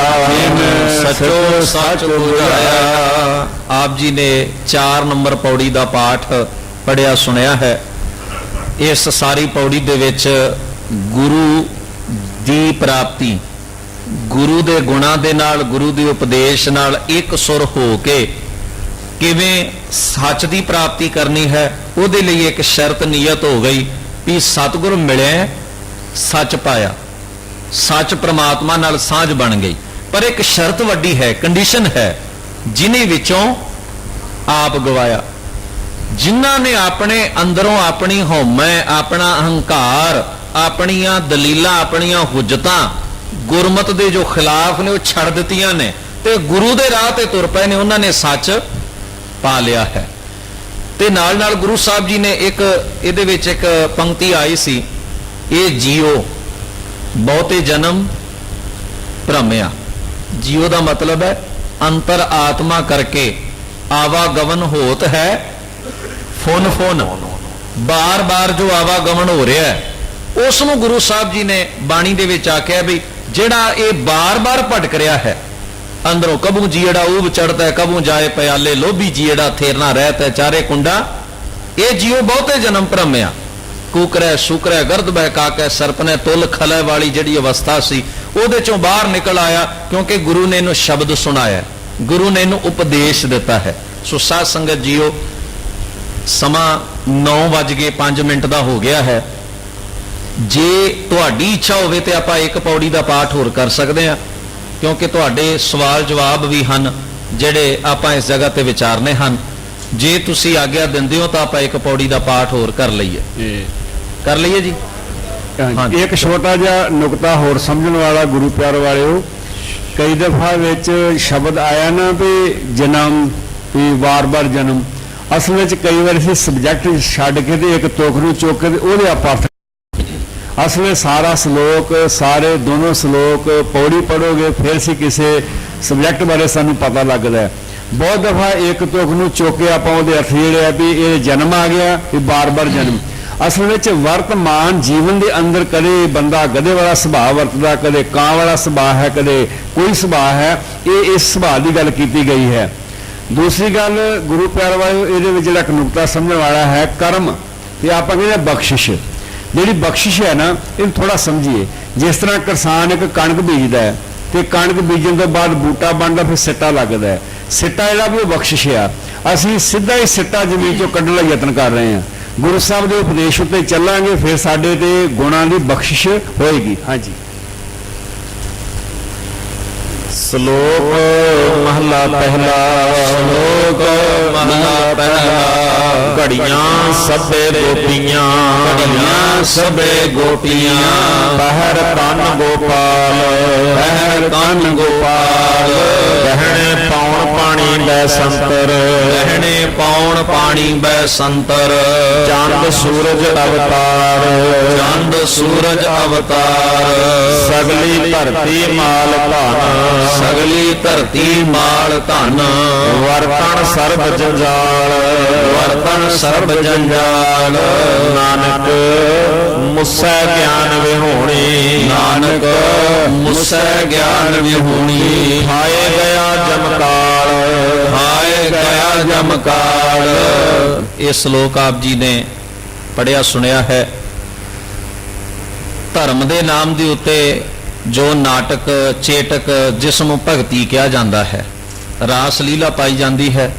ਜਿਨ ਸੱਚੋ ਸੱਚ ਬੁਝਾਇਆ। ਆਪ ਜੀ ਨੇ 4 ਨੰਬਰ ਪੌੜੀ ਦਾ ਪਾਠ ਪੜਿਆ ਸੁਣਿਆ ਹੈ। ਇਸ ਸਾਰੀ ਪੌੜੀ ਦੇ ਵਿੱਚ ਗੁਰੂ ਦੀ ਪ੍ਰਾਪਤੀ, ਗੁਰੂ ਦੇ ਗੁਣਾਂ ਦੇ ਨਾਲ, ਗੁਰੂ ਦੇ ਉਪਦੇਸ਼ ਨਾਲ ਇੱਕ ਸੁਰ ਹੋ ਕੇ ਕਿਵੇਂ ਸੱਚ ਦੀ ਪ੍ਰਾਪਤੀ ਕਰਨੀ ਹੈ, ਉਹਦੇ ਲਈ ਇੱਕ ਸ਼ਰਤ ਨਿਯਤ ਹੋ ਗਈ ਵੀ ਸਤਿਗੁਰ ਮਿਲਿਆ ਸੱਚ ਪਾਇਆ, ਸੱਚ ਪ੍ਰਮਾਤਮਾ ਨਾਲ ਸਾਂਝ ਬਣ ਗਈ। ਪਰ ਇੱਕ ਸ਼ਰਤ ਵੱਡੀ ਹੈ, ਕੰਡੀਸ਼ਨ ਹੈ, ਜਿਨੇ ਵਿੱਚੋਂ ਆਪ ਗਵਾਇਆ। ਜਿਨ੍ਹਾਂ ਨੇ ਆਪਣੇ ਅੰਦਰੋਂ ਆਪਣੀ ਹਉਮੈ, ਆਪਣਾ ਅਹੰਕਾਰ, ਆਪਣੀਆਂ ਦਲੀਲਾਂ, ਆਪਣੀਆਂ ਹੁਜਤਾਂ ਗੁਰਮਤ ਦੇ ਜੋ ਖਿਲਾਫ ਨੇ ਉਹ ਛੱਡ ਦਿੱਤੀਆਂ ਨੇ ਤੇ ਗੁਰੂ ਦੇ ਰਾਹ ਤੇ ਤੁਰ ਪਏ ਨੇ, ਉਹਨਾਂ ਨੇ ਸੱਚ ਪਾ ਲਿਆ ਹੈ। ਤੇ ਨਾਲ ਨਾਲ ਗੁਰੂ ਸਾਹਿਬ ਜੀ ਨੇ ਇੱਕ ਇਹਦੇ ਵਿੱਚ ਇੱਕ ਪੰਕਤੀ ਆਈ ਸੀ, ਇਹ ਜੀਓ ਬਹੁਤੇ ਜਨਮ ਭਰਮਿਆ। ਜੀਓ ਦਾ ਮਤਲਬ ਹੈ ਅੰਤਰ ਆਤਮਾ ਕਰਕੇ ਆਵਾਗਮਨ ਹੋਤ ਹੈ, ਫੁਨ ਫੁਨ, ਬਾਰ ਬਾਰ ਜੋ ਆਵਾਗਮਨ ਹੋ ਰਿਹਾ ਹੈ ਉਸ ਨੂੰ ਗੁਰੂ ਸਾਹਿਬ ਜੀ ਨੇ ਬਾਣੀ ਦੇ ਵਿੱਚ ਆਖਿਆ ਵੀ ਜਿਹੜਾ ਇਹ ਬਾਰ-ਬਾਰ ਭਟਕ ਰਿਹਾ ਹੈ ਅੰਦਰੋਂ, ਕਬੂ ਜੀੜਾ ਊਬ ਚੜਦਾ ਹੈ, ਕਬੂ ਜਾਏ ਪਿਆਲੇ ਲੋਭੀ ਜੀੜਾ ਥੇਰਨਾ ਰਹਿਤ ਹੈ ਚਾਰੇ ਕੁੰਡਾ, ਇਹ ਜੀਓ ਬਹੁਤੇ ਜਨਮ ਭਰਮਿਆ। ਕੂਕਰੈ ਸ਼ੁਕਰੈ ਗਰਦ ਬਹਿ ਕਾਕੈ ਸਰਪਨੇ ਤੁਲ ਖਲੈ ਵਾਲੀ ਜਿਹੜੀ ਅਵਸਥਾ ਸੀ ਉਹਦੇ ਚੋਂ ਬਾਹਰ ਨਿਕਲ ਆਇਆ, ਕਿਉਂਕਿ ਗੁਰੂ ਨੇ ਇਹਨੂੰ ਸ਼ਬਦ ਸੁਣਾਇਆ, ਗੁਰੂ ਨੇ ਇਹਨੂੰ ਉਪਦੇਸ਼ ਦਿੱਤਾ ਹੈ। ਸੋ ਸਾਧ ਸੰਗਤ ਜੀਓ, ਸਮਾਂ 9:05 ਦਾ ਹੋ ਗਿਆ ਹੈ। ਜੇ ਤੁਹਾਡੀ ਇੱਛਾ ਹੋਵੇ ਤੇ ਆਪਾਂ ਇੱਕ ਪੌੜੀ ਦਾ ਪਾਠ ਹੋਰ ਕਰ ਸਕਦੇ ਹਾਂ, ਕਿਉਂਕਿ ਤੁਹਾਡੇ ਸਵਾਲ ਜਵਾਬ ਵੀ ਹਨ ਜਿਹੜੇ ਆਪਾਂ ਇਸ ਜਗ੍ਹਾ ਤੇ ਵਿਚਾਰਨੇ ਹਨ। ਜੇ ਤੁਸੀਂ ਆਗਿਆ ਦਿੰਦੇ ਹੋ ਤਾਂ ਆਪਾਂ ਇੱਕ ਪੌੜੀ ਦਾ ਪਾਠ ਹੋਰ ਕਰ ਲਈਏ। ਕਰ ਲਈਏ ਜੀ। ਹਾਂਜੀ। ਇੱਕ ਛੋਟਾ ਜਿਹਾ ਨੁਕਤਾ ਹੋਰ ਸਮਝਣ ਵਾਲਾ, ਗੁਰੂ ਪਿਆਰ ਵਾਲਿਓ, ਕਈ ਦਫਾ ਵਿੱਚ ਸ਼ਬਦ ਆਇਆ ਨਾ ਵੀ ਜਨਮ, ਵੀ ਵਾਰ-ਵਾਰ ਜਨਮ। ਅਸਲ ਵਿੱਚ ਕਈ ਵਾਰ ਅਸੀਂ ਸਬਜੈਕਟ ਛੱਡ ਕੇ ਤੇ ਇੱਕ ਤੁਕ ਨੂੰ ਚੁੱਕ ਕੇ ਉਹਦੇ ਆਪਾਂ ਅਸਲ ਵਿੱਚ ਸਾਰਾ ਸ਼ਲੋਕ, ਸਾਰੇ ਦੋਨੋਂ ਸ਼ਲੋਕ ਪੌੜੀ ਪੜੋਗੇ ਫਿਰ ਸੀ ਕਿਸੇ ਸਬਜੈਕਟ ਬਾਰੇ ਸਾਨੂੰ ਪਤਾ ਲੱਗਦਾ ਹੈ। ਬਹੁਤ ਦਫਾ ਇੱਕ ਤੁਕ ਨੂੰ ਚੁੱਕ ਕੇ ਆਪਾਂ ਉਹਦੇ ਅਰਥ ਜਿਹੜੇ ਆ ਵੀ ਇਹ ਜਨਮ ਆ ਗਿਆ, ਇਹ ਬਾਰ-ਬਾਰ ਜਨਮ। ਅਸਲ ਵਿੱਚ ਵਰਤਮਾਨ ਜੀਵਨ ਦੇ ਅੰਦਰ ਕਦੇ ਬੰਦਾ ਗਧੇ ਵਾਲਾ ਸੁਭਾਅ ਵਰਤਦਾ, ਕਦੇ ਕਾਂ ਵਾਲਾ ਸੁਭਾਅ ਹੈ, ਕਦੇ ਕੋਈ ਸੁਭਾਅ ਹੈ। ਇਹ ਇਸ ਸੁਭਾਅ ਦੀ ਗੱਲ ਕੀਤੀ ਗਈ ਹੈ। ਦੂਸਰੀ ਗੱਲ ਗੁਰੂ ਪਿਆਰ ਵਾਲਿਓ, ਇਹਦੇ ਵਿੱਚ ਜਿਹੜਾ ਇੱਕ ਨੁਕਤਾ ਸਮਝਣ ਵਾਲਾ ਹੈ, ਕਰਮ ਤੇ ਆਪਾਂ ਕਹਿੰਦੇ ਬਖਸ਼ਿਸ਼। ਜਿਹੜੀ ਬਖਸ਼ਿਸ਼ ਹੈ ਨਾ, ਇਹਨੂੰ ਥੋੜਾ ਸਮਝੀਏ। ਜਿਸ ਤਰ੍ਹਾਂ ਕਿਸਾਨ ਇੱਕ ਕਣਕ ਬੀਜਦਾ ਹੈ ਤੇ ਕਣਕ ਬੀਜਣ ਤੋਂ ਬਾਅਦ ਬੂਟਾ ਬਣਦਾ, ਫਿਰ ਸਿੱਟਾ ਲੱਗਦਾ ਹੈ। ਸਿੱਟਾ ਜਿਹੜਾ ਵੀ ਉਹ ਬਖਸ਼ਿਸ਼ ਆ। ਅਸੀਂ ਸਿੱਧਾ ਹੀ ਸਿੱਟਾ ਜ਼ਮੀਨ ਚੋਂ ਕੱਢਣ ਦਾ ਯਤਨ ਕਰ ਰਹੇ ਹਾਂ। ਗੁਰੂ ਸਾਹਿਬ ਦੇ ਉਪਦੇਸ਼ ਉੱਤੇ ਚੱਲਾਂਗੇ, ਫਿਰ ਸਾਡੇ ਤੇ ਗੁਣਾਂ ਦੀ ਬਖਸ਼ਿਸ਼ ਹੋਏਗੀ। ਹਾਂਜੀ। ਸ਼ਲੋਕ ਮਹਲਾ ਪਹਿਲਾ। ਸ਼ਲੋਕ ਮਹਲਾ ਪਹਿਲਾ। ਘੜੀਆਂ ਸਭੇ ਗੋਪੀਆਂ, ਘੜੀਆਂ ਸਭੇ ਗੋਪੀਆਂ, ਪਹਿਰ ਕੰਨ ਗੋਪਾਲ, ਪਹਿਰ ਕੰਨ ਗੋਪਾਲ, ਗਹਿਣੇ ਪਾਉਣ ਪਾਣੀ ਬੈ ਸੰਤਰ, ਗਹਿਣੇ ਪਾਉਣ ਪਾਣੀ ਬੈ ਸੰਤਰ, ਚੰਦ ਸੂਰਜ ਅਵਤਾਰ, ਚੰਦ ਸੂਰਜ ਅਵਤਾਰ, ਸਗਲੀ ਧਰਤੀ ਮਾਲ ਧਨ, ਸਗਲੀ ਧਰਤੀ ਮਾਲ ਧਨ, ਵਰਤਣ ਸਰਬ ਜੰਜਾਲ, ਵਰਤਨ ਸਰਬ ਜੰਜਾਲ, ਨਾਨਕ ਮੁਸੈ ਗਿਆਨ ਵਿਹੂਣੀ, ਨਾਨਕ ਮੁਸੈ ਗਿਆਨ ਵਿਹੂਣੀ, ਖਾਏ ਗਿਆ ਜਮਕਾਲ, ਹਾਏ ਗਿਆ ਜਮਕਾਲ। ਇਹ ਸ਼ਲੋਕ ਆਪ ਜੀ ਨੇ ਪੜਿਆ ਸੁਣਿਆ ਹੈ। ਧਰਮ ਦੇ ਨਾਮ ਦੇ ਉੱਤੇ ਜੋ ਨਾਟਕ ਚੇਟਕ, ਜਿਸ ਨੂੰ ਭਗਤੀ ਕਿਹਾ ਜਾਂਦਾ ਹੈ, ਰਾਸ ਲੀਲਾ ਪਾਈ ਜਾਂਦੀ ਹੈ,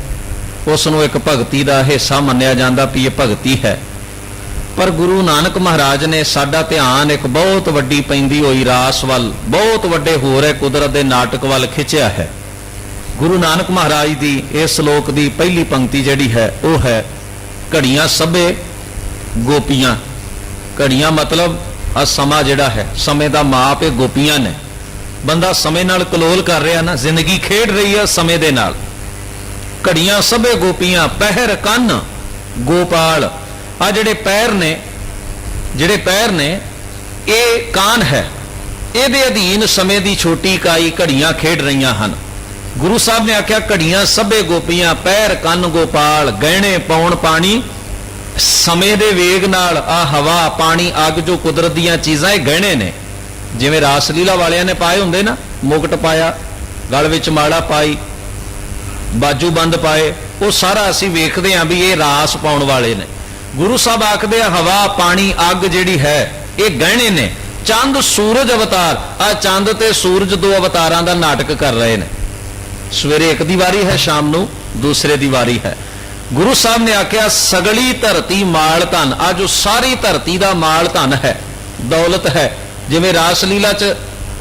ਉਸ ਨੂੰ ਇੱਕ ਭਗਤੀ ਦਾ ਹਿੱਸਾ ਮੰਨਿਆ ਜਾਂਦਾ ਵੀ ਇਹ ਭਗਤੀ ਹੈ। ਪਰ ਗੁਰੂ ਨਾਨਕ ਮਹਾਰਾਜ ਨੇ ਸਾਡਾ ਧਿਆਨ ਇੱਕ ਬਹੁਤ ਵੱਡੀ ਪੈਂਦੀ ਹੋਈ ਰਾਸ ਵੱਲ, ਬਹੁਤ ਵੱਡੇ ਹੋ ਰਹੇ ਕੁਦਰਤ ਦੇ ਨਾਟਕ ਵੱਲ ਖਿੱਚਿਆ ਹੈ। ਗੁਰੂ ਨਾਨਕ ਮਹਾਰਾਜ ਦੀ ਇਸ ਸ਼ਲੋਕ ਦੀ ਪਹਿਲੀ ਪੰਕਤੀ ਜਿਹੜੀ ਹੈ ਉਹ ਹੈ, ਘੜੀਆਂ ਸਭੇ ਗੋਪੀਆਂ। ਘੜੀਆਂ ਮਤਲਬ ਆ ਸਮਾਂ ਜਿਹੜਾ ਹੈ, ਸਮੇਂ ਦਾ ਮਾਪ ਇਹ ਗੋਪੀਆਂ ਨੇ। ਬੰਦਾ ਸਮੇਂ ਨਾਲ ਕਲੋਲ ਕਰ ਰਿਹਾ ਨਾ, ਜ਼ਿੰਦਗੀ ਖੇਡ ਰਹੀ ਹੈ ਸਮੇਂ ਦੇ ਨਾਲ। ਘੜੀਆਂ ਸਭੇ ਗੋਪੀਆਂ, ਪਹਿਰ ਕੰਨ ਗੋਪਾਲ। ਆ ਜਿਹੜੇ ਪੈਰ ਨੇ ਇਹ ਕਾਨ ਹੈ, ਇਹਦੇ ਅਧੀਨ ਸਮੇਂ ਦੀ ਛੋਟੀ ਇਕਾਈ ਘੜੀਆਂ ਖੇਡ ਰਹੀਆਂ ਹਨ। ਗੁਰੂ ਸਾਹਿਬ ਨੇ ਆਖਿਆ, ਘੜੀਆਂ ਸਭੇ ਗੋਪੀਆਂ, ਪੈਰ ਕੰਨ ਗੋਪਾਲ, ਗਹਿਣੇ ਪਾਉਣ ਪਾਣੀ। ਸਮੇਂ ਦੇ ਵੇਗ ਨਾਲ ਆ ਹਵਾ, ਪਾਣੀ, ਅੱਗ, ਜੋ ਕੁਦਰਤ ਦੀਆਂ ਚੀਜ਼ਾਂ, ਇਹ ਗਹਿਣੇ ਨੇ। ਜਿਵੇਂ ਰਾਸ ਲੀਲਾ ਵਾਲਿਆਂ ਨੇ ਪਾਏ ਹੁੰਦੇ ਨਾ, ਮੁਕਟ ਪਾਇਆ, ਗਲ ਵਿੱਚ ਮਾਲਾ ਪਾਈ, ਬਾਜੂ ਬੰਦ ਪਾਏ, ਉਹ ਸਾਰਾ ਅਸੀਂ ਵੇਖਦੇ ਹਾਂ ਵੀ ਇਹ ਰਾਸ ਪਾਉਣ ਵਾਲੇ ਨੇ। ਗੁਰੂ ਸਾਹਿਬ ਆਖਦੇ ਆ, ਹਵਾ, ਪਾਣੀ, ਅੱਗ ਜਿਹੜੀ ਹੈ ਇਹ ਗਹਿਣੇ ਨੇ। ਚੰਦ ਸੂਰਜ ਅਵਤਾਰ, ਆ ਚੰਦ ਤੇ ਸੂਰਜ ਦੋ ਅਵਤਾਰਾਂ ਦਾ ਨਾਟਕ ਕਰ ਰਹੇ ਨੇ। ਸਵੇਰੇ ਇੱਕ ਦੀ ਵਾਰੀ ਹੈ, ਸ਼ਾਮ ਨੂੰ ਦੂਸਰੇ ਦੀ ਵਾਰੀ ਹੈ। ਗੁਰੂ ਸਾਹਿਬ ਨੇ ਆਖਿਆ, ਸਗਲੀ ਧਰਤੀ ਮਾਲ ਧਨ। ਆ ਜੋ ਸਾਰੀ ਧਰਤੀ ਦਾ ਮਾਲ ਧਨ ਹੈ, ਦੌਲਤ ਹੈ। ਜਿਵੇਂ ਰਾਸ ਲੀਲਾ 'ਚ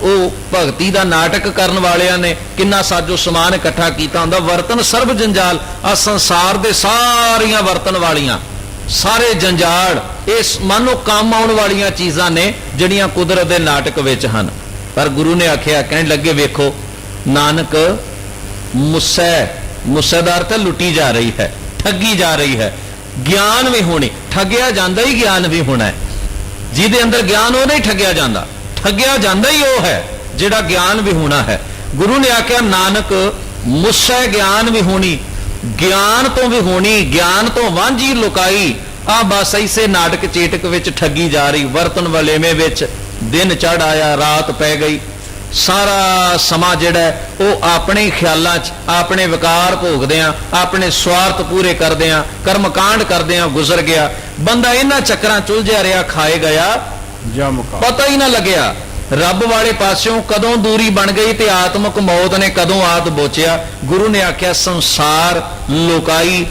ਉਹ ਭਗਤੀ ਦਾ ਨਾਟਕ ਕਰਨ ਵਾਲਿਆਂ ਨੇ ਕਿੰਨਾ ਸਾਜੋ ਸਮਾਨ ਇਕੱਠਾ ਕੀਤਾ ਹੁੰਦਾ। ਵਰਤਨ ਸਰਬ ਜੰਜਾਲ, ਆ ਸੰਸਾਰ ਦੇ ਸਾਰੀਆਂ ਵਰਤਨ ਵਾਲੀਆਂ, ਸਾਰੇ ਜੰਜਾਲ, ਇਸ ਮਾਨੋ ਕੰਮ ਆਉਣ ਵਾਲੀਆਂ ਚੀਜ਼ਾਂ ਨੇ ਜਿਹੜੀਆਂ ਕੁਦਰਤ ਦੇ ਨਾਟਕ ਵਿੱਚ ਹਨ। ਪਰ ਗੁਰੂ ਨੇ ਆਖਿਆ, ਕਹਿਣ ਲੱਗੇ, ਵੇਖੋ ਨਾਨਕ ਮੁਸੈ ਦਾ ਅਰਥ ਲੁੱਟੀ ਜਾ ਰਹੀ ਹੈ, ਠੱਗੀ ਜਾ ਰਹੀ ਹੈ। ਗਿਆਨ ਵੀ ਹੋਣੀ, ਠੱਗਿਆ ਜਾਂਦਾ ਹੀ ਗਿਆਨ ਵੀ ਹੋਣਾ ਹੈ। ਜਿਹਦੇ ਅੰਦਰ ਗਿਆਨ ਉਹ ਨਹੀਂ ਠੱਗਿਆ ਜਾਂਦਾ, ਠੱਗਿਆ ਜਾਂਦਾ ਹੀ ਉਹ ਹੈ ਜਿਹੜਾ ਗਿਆਨ ਵੀ ਹੋਣਾ ਹੈ। ਗੁਰੂ ਨੇ ਆਖਿਆ, ਨਾਨਕ ਮੁਸੈ ਗਿਆਨ ਵੀ ਹੋਣੀ, ਗਿਆਨ ਤੋਂ ਵੀ ਹੋਣੀ, ਗਿਆਨ ਤੋਂ ਵਾਂਝੀ ਲੁਕਾਈ। ਆ ਬਸ ਐਸੇ ਨਾਟਕ ਚੇਟਕ ਵਿੱਚ ਠੱਗੀ ਜਾ ਰਹੀ। ਵਰਤਨ ਵਲੇਵੇਂ ਵਿੱਚ ਦਿਨ ਚੜ ਆਇਆ, ਰਾਤ ਪੈ ਗਈ। ਸਾਰਾ ਸਮਾਂ ਜਿਹੜਾ ਉਹ ਆਪਣੇ ਖਿਆਲਾਂ 'ਚ, ਆਪਣੇ ਵਿਕਾਰ ਭੋਗਦਿਆਂ, ਆਪਣੇ ਸਵਾਰਥ ਪੂਰੇ ਕਰਦਿਆਂ, ਕਰਮਕਾਂਡ ਕਰਦਿਆਂ ਗੁਜ਼ਰ ਗਿਆ। ਬੰਦਾ ਇਹਨਾਂ ਚੱਕਰਾਂ 'ਚ ਉਲਝਿਆ ਰਿਹਾ, ਖਾਏ ਗਿਆ, ਜਮਕਾ ਪਤਾ ਹੀ ਨਾ ਲੱਗਿਆ। ਰੱਬ ਵਾਲੇ ਪਾਸਿਓਂ ਕਦੋਂ ਦੂਰੀ ਬਣ ਗਈ ਤੇ ਆਤਮਕ ਮੌਤ ਨੇ ਕਦੋਂ ਆਤ ਬੋਚਿਆ। ਗੁਰੂ ਨੇ ਆਖਿਆ ਸੰਸਾਰ ਲੋਕਾਈ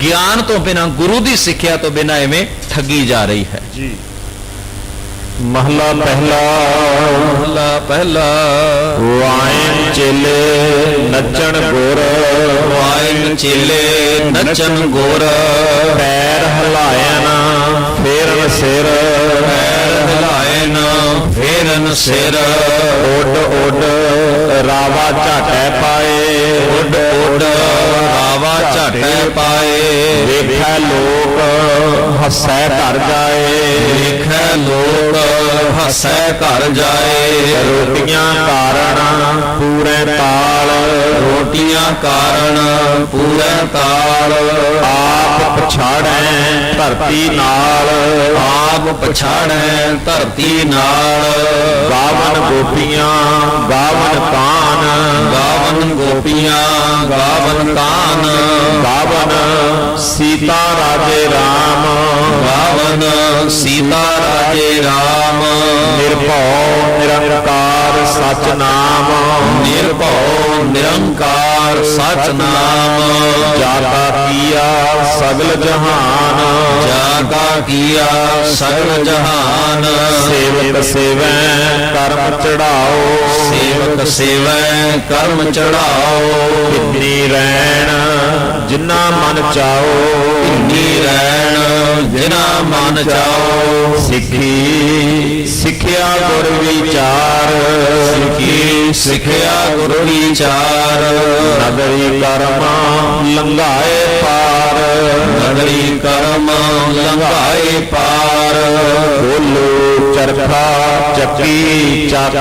ਗਿਆਨ ਤੋਂ ਬਿਨਾਂ, ਗੁਰੂ ਦੀ ਸਿੱਖਿਆ ਤੋਂ ਬਿਨਾਂ ਐਵੇਂ ਠੱਗੀ ਜਾ ਰਹੀ ਹੈ ਜੀ। ਮਹਲਾ ਪਹਿਲਾ। ਮਹਲਾ ਪਹਿਲਾ। ਵਾਇਨ ਚੇਲੇ ਨੱਚਣ ਗੁਰ, ਵਾਇਨ ਚੇਲੇ ਨੱਚਣ ਗੁਰ, ਪੈਰ ਹਿਲਾਇਨ ਫੇਰਨ ਸਿਰ, ਪੈਰ ਹਿਲਾਇਨ ਫੇਰਨ ਸਿਰ, ਉੱਡ ਉੱਡ ਰਾਵਾ ਝਾਟੈ ਪਾਏ, ਉੱਡ ਉੱਡ ਰਾਵਾ ਝਾਟੇ ਪਾਏ, ਵੇਖੈ ਲੋਕ ਹੱਸੈ ਘਰ ਜਾਏ, ਵੇਖੈ ਲੋਕ ਹੱਸੈ ਘਰ ਜਾਏ, ਰੋਟੀਆਂ ਕਾਰਨ ਪੂਰੇ ਤਾਲ, ਰੋਟੀਆਂ ਕਾਰਨ ਪੂਰੇ ਤਾਲ, ਆਪ ਪਛਾੜੈ ਧਰਤੀ ਨਾਲ, ਆਪ ਪਛਾੜੈ ਧਰਤੀ ਨਾਲ, ਗਾਵਨ ਗੋਪੀਆਂ ਗਾਵਨ ਕਾਨ, ਗਾਵਨ ਗੋਪੀਆਂ ਗਾਵਨ ਕਾਨ, ਗਾਵਨ ਸੀਤਾ ਰਾਜੇ ਰਾਮ, ਗਾਵਨ ਸੀਤਾ ਰਾਜੇ ਰਾਮ, ਨਿਰਭਉ ਨਿਰੰਕਾਰ ਸਚ ਨਾਮ, ਨਿਰਭਉ ਨਿਰੰਕਾਰ ਸਚ ਨਾਮ, ਜਾਤਾ ਕੀਆ ਸਗਲ ਜਹਾਨ, ਜਾਗਾ ਕੀਆ ਸਗਲ ਜਹਾਨ, ਸੇਵਕ ਸੇਵੈ ਕਰਮ ਚੜਾਓ, ਸੇਵਕ ਸੇਵੈ ਕਰਮ ਚੜਾਓ, ਕਿੰਨੀ ਰੈਣ ਜਿਨਾ ਮਨ ਚਾਓ, ਕਿੰਨੀ ਰੈਣ ਜਿਨਾ ਮਨ ਚਾਓ, ਸਿੱਖੀ ਸਿੱਖਿਆ ਗੁਰ ਵਿਚਾਰ, ਸਿੱਖੀ ਸਿੱਖਿਆ ਗੁਰ ਵਿਚਾਰ, ਨਗਰੀ ਕਰਮ ਲੰਘਾਏ ਪਾਰ, ਨਗਰੀ ਕਰਮ ਲੰਘਾਏ ਪਾਰ, ਬੋਲੋ ਚਰਖਾ ਚੱਕੀ ਚੱਕ,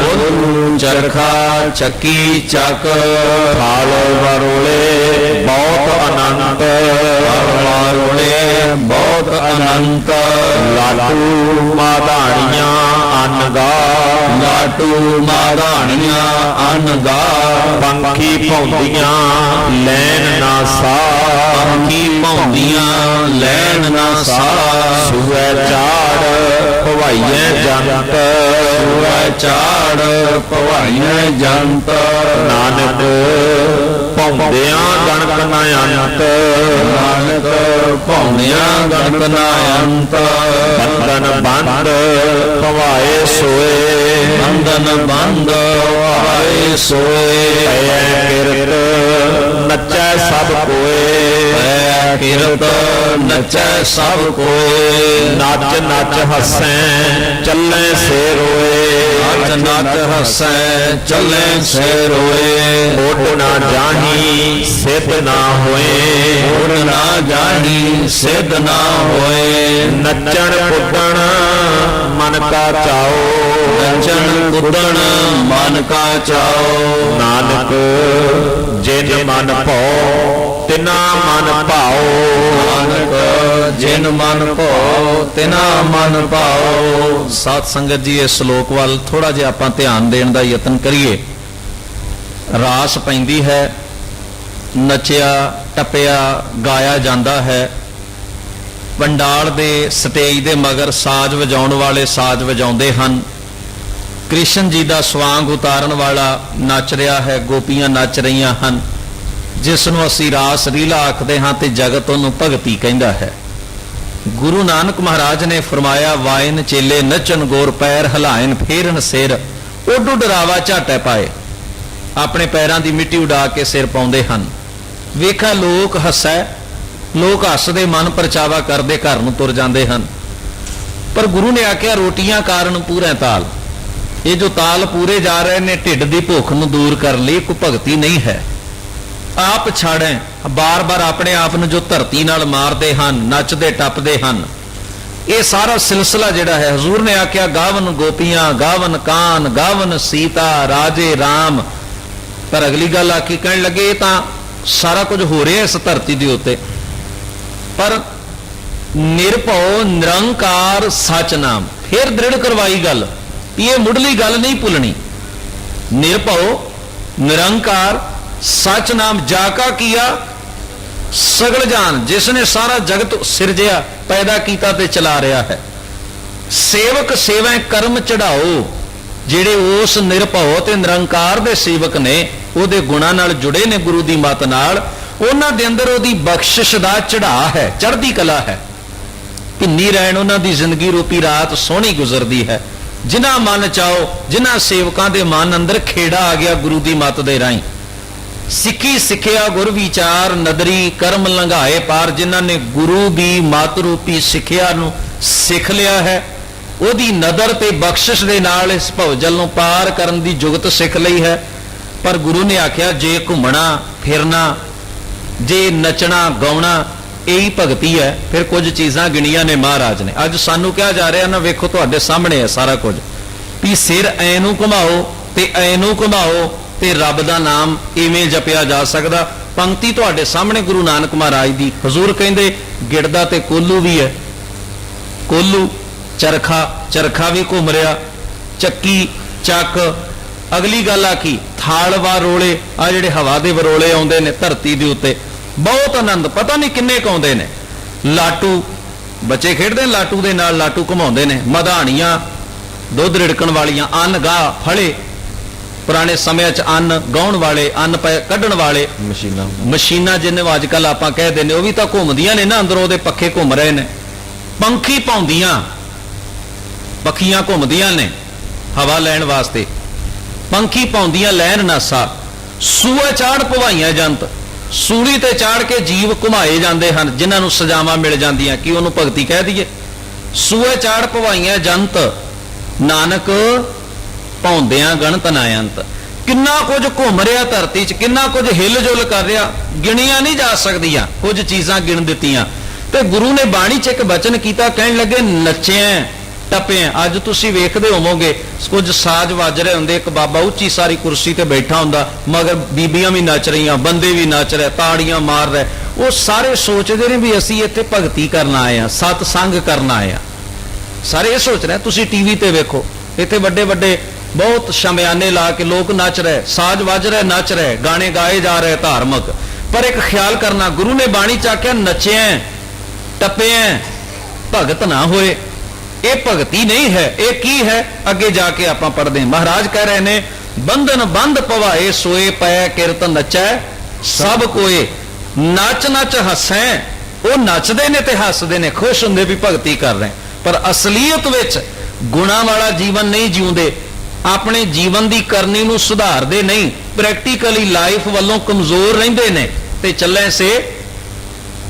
ਬੋਲੂ ਚਰਖਾ ਚੱਕੀ ਚੱਕ, ਥਾਲ ਵਰੋਲੇ ਬਹੁਤ ਅਨੰਤ, ਵਾਰੋਲੇ ਬਹੁਤ ਅਨੰਤ, ਲਾਟੂ ਮਾਧਾਣੀਆਂ ਅਨਗਾ, ਲਾਟੂ ਮਾਧਾਣੀਆਂ ਅਨਗਾ, ਪੰਖੀ ਭੌਂਦੀਆਂ ਲੈਣ ਨਾ ਸਾ, ਪੰਖੀ ਭੌਂਦੀਆਂ ਲੈਣ ਨਾ ਸਾਹ, ਸੂਐ ਚਾੜ ਭਵਾਈਐ ਜੰਤ, ਸੂਐ ਚਾੜ ਭਵਾਈਐ ਜੰਤ, ਨਾਨਕ ਭੌਂਦਿਆਂ ਗਣਕ ਨ ਅੰਤ, ਨਾਨਕ ਭੌਂਦਿਆਂ ਗਣਕ ਨਾ ਅੰਤ, ਬੰਧਨ ਬੰਦ ਭਵਾਏ ਸੋਏ, ਬੰਧਨ ਬੰਦ ਆਏ ਸੋਏ, ਐ ਕਿਰਤ ਨੱਚੈ ਸਭ ਕੋਏ, ਐ ਕਿਰਤ ਨਚੈ ਸਭ ਕੋਏ, ਨੱਚ ਨੱਚ ਹੱਸੈ ਚੱਲੈ ਸੇ ਰੋਏ, ਨੱਚ ਨੱਚ ਹੱਸੈ ਚੱਲੇ ਸੇ ਰੋਏ, ਉੱਡ ਨਾ ਜਾਣੀ ਸਿੱਧ ਨਾ ਹੋਏ, ਉੱਡ ਨਾ ਜਾਣੀ ਸਿੱਧ ਨਾ ਹੋਏ, ਨੱਚਣ ਕੁੱਦਣ ਮਨ ਕਾ ਚਾਓ, ਨੱਚਣ ਕੁੱਦਣ ਮਨ ਕਾ ਚਾਓ, ਨਾਨਕ ਜਿਨ ਮਨ ਭਉ ਤਿਨਾ ਮਨ ਭਾਓ, ਨਾਨਕ ਜਿਨ ਮਨ ਭਉ ਤਿਨਾ ਮਨ ਭਾਉ। ਸਾਧ ਸੰਗਤ ਜੀ, ਇਸ ਸ਼ਲੋਕ ਵੱਲ ਥੋੜਾ ਜਿਹਾ ਆਪਾਂ ਧਿਆਨ ਦੇਣ ਦਾ ਯਤਨ ਕਰੀਏ। ਰਾਸ ਪੈਂਦੀ ਹੈ, ਨੱਚਿਆ ਟੱਪਿਆ ਗਾਇਆ ਜਾਂਦਾ ਹੈ, ਪੰਡਾਲ ਦੇ ਸਟੇਜ ਦੇ ਮਗਰ ਸਾਜ਼ ਵਜਾਉਣ ਵਾਲੇ ਸਾਜ਼ ਵਜਾਉਂਦੇ ਹਨ, ਕ੍ਰਿਸ਼ਨ ਜੀ ਦਾ ਸਵਾਂਗ ਉਤਾਰਨ ਵਾਲਾ ਨੱਚ ਰਿਹਾ ਹੈ, ਗੋਪੀਆਂ ਨੱਚ ਰਹੀਆਂ ਹਨ, ਜਿਸ ਨੂੰ ਅਸੀਂ ਰਾਸ ਲੀਲਾ ਆਖਦੇ ਹਾਂ ਤੇ ਜਗਤ ਉਹਨੂੰ ਭਗਤੀ ਕਹਿੰਦਾ ਹੈ। ਗੁਰੂ ਨਾਨਕ ਮਹਾਰਾਜ ਨੇ ਫਰਮਾਇਆ, ਵਾਇਨ ਚੇਲੇ ਨੱਚਣ ਗੋਰ, ਪੈਰ ਹਿਲਾਇਨ ਫੇਰਨ ਸਿਰ, ਉੱਡ ਉੱਡ ਰਾਵਾ ਝਾਟੇ ਪਾਏ। ਆਪਣੇ ਪੈਰਾਂ ਦੀ ਮਿੱਟੀ ਉਡਾ ਕੇ ਸਿਰ ਪਾਉਂਦੇ ਹਨ। ਵੇਖਾ ਲੋਕ ਹੱਸੈ, ਲੋਕ ਹੱਸਦੇ ਮਨ ਪਰਚਾਵਾ ਕਰਦੇ ਘਰ ਨੂੰ ਤੁਰ ਜਾਂਦੇ ਹਨ। ਪਰ ਗੁਰੂ ਨੇ ਆਖਿਆ, ਰੋਟੀਆਂ ਕਾਰਨ ਪੂਰੇ ਤਾਲ। ਇਹ ਜੋ ਤਾਲ ਪੂਰੇ ਜਾ ਰਹੇ ਨੇ ਢਿੱਡ ਦੀ ਭੁੱਖ ਨੂੰ ਦੂਰ ਕਰਨ ਲਈ, ਕੋਈ ਭਗਤੀ ਨਹੀਂ ਹੈ। ਆਪ ਛਾੜੈ, ਬਾਰ-ਬਾਰ ਆਪਣੇ ਆਪ ਨੂੰ ਜੋ ਧਰਤੀ ਨਾਲ ਮਾਰਦੇ ਹਨ, ਨੱਚਦੇ ਟੱਪਦੇ ਹਨ। ਇਹ ਸਾਰਾ ਸਿਲਸਿਲਾ ਜਿਹੜਾ ਹੈ, ਹਜ਼ੂਰ ਨੇ ਆਖਿਆ, ਗਾਵਨ ਗੋਪੀਆਂ ਗਾਵਨ ਕਾਨ, ਗਾਵਨ ਸੀਤਾ ਰਾਜੇ ਰਾਮ। ਪਰ ਅਗਲੀ ਗੱਲ ਆਖੀ, ਕਹਿਣ ਲੱਗੇ, ਇਹ ਤਾਂ ਸਾਰਾ ਕੁਝ ਹੋ ਰਿਹਾ ਇਸ ਧਰਤੀ ਦੇ ਉੱਤੇ, ਪਰ ਨਿਰਭਉ ਨਿਰੰਕਾਰ ਸਚ ਨਾਮ। ਫਿਰ ਦ੍ਰਿੜ ਕਰਵਾਈ ਗੱਲ, ਇਹ ਮੁੱਢਲੀ ਗੱਲ ਨਹੀਂ ਭੁੱਲਣੀ। ਨਿਰਭਉ ਨਿਰੰਕਾਰ ਸਚ ਨਾਮ, ਜਾਕਾ ਕੀਆ ਸਗਲ ਜਾਨ, ਜਿਸ ਨੇ ਸਾਰਾ ਜਗਤ ਸਿਰਜਿਆ, ਪੈਦਾ ਕੀਤਾ ਤੇ ਚਲਾ ਰਿਹਾ ਹੈ। ਸੇਵਕ ਸੇਵੈ ਕਰਮ ਚੜਾਓ, ਜਿਹੜੇ ਉਸ ਨਿਰਭਉ ਤੇ ਨਿਰੰਕਾਰ ਦੇ ਸੇਵਕ ਨੇ, ਉਹਦੇ ਗੁਣਾਂ ਨਾਲ ਜੁੜੇ ਨੇ ਗੁਰੂ ਦੀ ਮੱਤ ਨਾਲ, ਉਹਨਾਂ ਦੇ ਅੰਦਰ ਉਹਦੀ ਬਖਸ਼ਿਸ਼ ਦਾ ਚੜ੍ਹਾਅ ਹੈ, ਚੜ੍ਹਦੀ ਕਲਾ ਹੈ। ਭਿੰਨੀ ਰਹਿਣ ਉਹਨਾਂ ਦੀ ਜ਼ਿੰਦਗੀ ਰੂਪੀ ਰਾਤ ਸੋਹਣੀ ਗੁਜ਼ਰਦੀ ਹੈ। ਜਿਨ੍ਹਾਂ ਮਨ ਚਾਓ, ਜਿਨ੍ਹਾਂ ਸੇਵਕਾਂ ਦੇ ਮਨ ਅੰਦਰ ਖੇੜਾ ਆ ਗਿਆ ਗੁਰੂ ਦੀ ਮੱਤ ਦੇ ਰਾਹੀਂ, ਸਿੱਖੀ ਸਿੱਖਿਆ ਗੁਰ ਵਿਚਾਰ ਨਦਰੀ ਕਰਮ ਲੰਘਾਏ ਪਾਰ, ਜਿਨ੍ਹਾਂ ਨੇ ਗੁਰੂ ਦੀ ਮੱਤ ਰੂਪੀ ਸਿੱਖਿਆ ਨੂੰ ਸਿੱਖ ਲਿਆ ਹੈ, ਉਹਦੀ ਨਦਰ ਤੇ ਬਖਸ਼ਿਸ਼ ਦੇ ਨਾਲ ਇਸ ਭਵਜਲ ਨੂੰ ਪਾਰ ਕਰਨ ਦੀ ਜੁਗਤ ਸਿੱਖ ਲਈ ਹੈ। ਪਰ ਗੁਰੂ ਨੇ ਆਖਿਆ ਜੇ ਘੁੰਮਣਾ ਫਿਰਨਾ, ਜੇ ਨੱਚਣਾ ਗਾਉਣਾ ਇਹੀ ਭਗਤੀ ਹੈ, ਫਿਰ ਕੁਝ ਚੀਜ਼ਾਂ ਗਿਣੀਆਂ ਨੇ ਮਹਾਰਾਜ ਨੇ। ਅੱਜ ਸਾਨੂੰ ਕਿਹਾ ਜਾ ਰਿਹਾ ਨਾ, ਵੇਖੋ ਤੁਹਾਡੇ ਸਾਹਮਣੇ ਹੈ ਸਾਰਾ ਕੁਝ, ਵੀ ਸਿਰ ਐ ਨੂੰ ਘੁਮਾਓ ਤੇ ਐ ਨੂੰ ਘੁਮਾਓ ਤੇ ਰੱਬ ਦਾ ਨਾਮ ਇਵੇਂ ਜਪਿਆ ਜਾ ਸਕਦਾ। ਪੰਕਤੀ ਤੁਹਾਡੇ ਸਾਹਮਣੇ ਗੁਰੂ ਨਾਨਕ ਮਹਾਰਾਜ ਦੀ। ਹਜ਼ੂਰ ਕਹਿੰਦੇ ਗਿੜਦਾ ਤੇ ਕੋਲੂ ਵੀ ਹੈ, ਕੋਲੂ ਚਰਖਾ, ਚਰਖਾ ਵੀ ਘੁੰਮ ਰਿਹਾ, ਚੱਕੀ ਚੱਕ। ਅਗਲੀ ਗੱਲ ਆਖੀ ਥਾਲ ਵਰੋਲੇ, ਆ ਜਿਹੜੇ ਹਵਾ ਦੇ ਵਰੋਲੇ ਆਉਂਦੇ ਨੇ ਧਰਤੀ ਦੇ ਉੱਤੇ, ਬਹੁਤ ਆਨੰਦ, ਪਤਾ ਨਹੀਂ ਕਿੰਨੇ ਕੁ ਆਉਂਦੇ ਨੇ। ਲਾਟੂ, ਬੱਚੇ ਖੇਡਦੇ ਲਾਟੂ ਦੇ ਨਾਲ, ਲਾਟੂ ਘੁਮਾਉਂਦੇ ਨੇ। ਮਧਾਣੀਆਂ, ਦੁੱਧ ਰਿੜਕਣ ਵਾਲੀਆਂ, ਅੰਨ ਗਾਹ ਫੜੇ, ਪੁਰਾਣੇ ਸਮਿਆਂ 'ਚ ਅੰਨ ਗਾਉਣ ਵਾਲੇ, ਅੰਨ ਕੱਢਣ ਵਾਲੇ ਮਸ਼ੀਨਾਂ ਜਿਹਨੂੰ ਅੱਜ ਕੱਲ ਆਪਾਂ ਕਹਿ ਦਿੰਦੇ, ਉਹ ਵੀ ਤਾਂ ਘੁੰਮਦੀਆਂ ਨੇ ਨਾ, ਅੰਦਰੋਂ ਉਹਦੇ ਪੱਖੇ ਘੁੰਮ ਰਹੇ ਨੇ। ਪੰਖੀ ਪਾਉਂਦੀਆਂ, ਪੱਖੀਆਂ ਘੁੰਮਦੀਆਂ ਨੇ ਹਵਾ ਲੈਣ ਵਾਸਤੇ, ਪੰਖੀ ਪਾਉਂਦੀਆਂ ਲੈਣ ਨਾਸਾ। ਸੂਏ ਚਾੜ ਭਵਾਈਆਂ ਜੰਤ, ਸੂਲੀ ਤੇ ਚਾੜ ਕੇ ਜੀਵ ਘੁਮਾਏ ਜਾਂਦੇ ਹਨ, ਜਿਨ੍ਹਾਂ ਨੂੰ ਸਜ਼ਾਵਾਂ ਮਿਲ ਜਾਂਦੀਆਂ। ਕੀ ਉਹਨੂੰ ਭਗਤੀ ਕਹਿ ਦਈਏ? ਸੂਏ ਚਾੜ ਭਵਾਈਆਂ ਜੰਤ, ਨਾਨਕ ਪਾਉਂਦਿਆਂ ਗਣਤ ਨਾ ਅੰਤ। ਕਿੰਨਾ ਕੁਝ ਘੁੰਮ ਰਿਹਾ ਧਰਤੀ 'ਚ, ਕਿੰਨਾ ਕੁਝ ਹਿਲ ਜੁਲ ਕਰ ਰਿਹਾ, ਗਿਣੀਆਂ ਨਹੀਂ ਜਾ ਸਕਦੀਆਂ। ਕੁਝ ਚੀਜ਼ਾਂ ਗਿਣ ਦਿੱਤੀਆਂ। ਤੇ ਗੁਰੂ ਨੇ ਬਾਣੀ 'ਚ ਇੱਕ ਬਚਨ ਕੀਤਾ, ਕਹਿਣ ਲੱਗੇ ਨੱਚਿਆ ਟੱਪਿਆ। ਅੱਜ ਤੁਸੀਂ ਵੇਖਦੇ ਹੋਵੋਗੇ ਕੁਝ ਸਾਜ਼ ਵੱਜ ਰਹੇ ਹੁੰਦੇ, ਇੱਕ ਬਾਬਾ ਉੱਚੀ ਸਾਰੀ ਕੁਰਸੀ ਤੇ ਬੈਠਾ ਹੁੰਦਾ, ਮਗਰ ਬੀਬੀਆਂ ਵੀ ਨੱਚ ਰਹੀਆਂ, ਬੰਦੇ ਵੀ ਨੱਚ ਰਹੇ, ਤਾੜੀਆਂ ਮਾਰ ਰਹੇ। ਉਹ ਸਾਰੇ ਸੋਚਦੇ ਨੇ ਵੀ ਅਸੀਂ ਇੱਥੇ ਭਗਤੀ ਕਰਨ ਆਏ ਆ, ਸਤਸੰਗ ਕਰਨ ਆਏ ਆ। ਸਾਰੇ ਇਹ ਸੋਚ ਰਹੇ। ਤੁਸੀਂ ਟੀਵੀ ਤੇ ਵੇਖੋ, ਇੱਥੇ ਵੱਡੇ ਵੱਡੇ ਬਹੁਤ ਸ਼ਮਿਆਨੇ ਲਾ ਕੇ ਲੋਕ ਨੱਚ ਰਹੇ, ਸਾਜ਼ ਵੱਜ ਰਹੇ, ਨੱਚ ਰਹੇ, ਗਾਣੇ ਗਾਏ ਜਾ ਰਹੇ ਧਾਰਮਿਕ। ਪਰ ਇੱਕ ਖਿਆਲ ਕਰਨਾ, ਗੁਰੂ ਨੇ ਬਾਣੀ 'ਚ ਆਖਿਆ ਨੱਚਿਆ ਟੱਪਿਆ, ਭਗਤ ਨਾ ਹੋਏ। ਇਹ ਭਗਤੀ ਨਹੀਂ ਹੈ। ਇਹ ਕੀ ਹੈ? ਅੱਗੇ ਜਾ ਕੇ ਆਪਾਂ ਪੜ੍ਹਦੇ ਹਾਂ। ਮਹਾਰਾਜ ਕਹਿ ਰਹੇ ਨੇ, ਬੰਧਨ ਬੰਧ ਪਵਾਏ ਸੋਏ ਪੈ ਕਿਰਤ ਨੱਚੈ ਸਭ ਕੋਏ। ਨੱਚ ਨੱਚ ਹੱਸੈ, ਉਹ ਨੱਚਦੇ ਨੇ ਤੇ ਹੱਸਦੇ ਨੇ, ਖੁਸ਼ ਹੁੰਦੇ ਵੀ ਭਗਤੀ ਕਰ ਰਹੇ। ਪਰ ਅਸਲੀਅਤ ਵਿੱਚ ਗੁਣਾਂ ਵਾਲਾ ਜੀਵਨ ਨਹੀਂ ਜਿਉਂਦੇ, ਆਪਣੇ ਜੀਵਨ ਦੀ ਕਰਨੀ ਨੂੰ ਸੁਧਾਰਦੇ ਨਹੀਂ, ਪ੍ਰੈਕਟੀਕਲੀ ਲਾਈਫ ਵੱਲੋਂ ਕਮਜ਼ੋਰ ਰਹਿੰਦੇ ਨੇ ਤੇ ਚੱਲੇ ਸੇ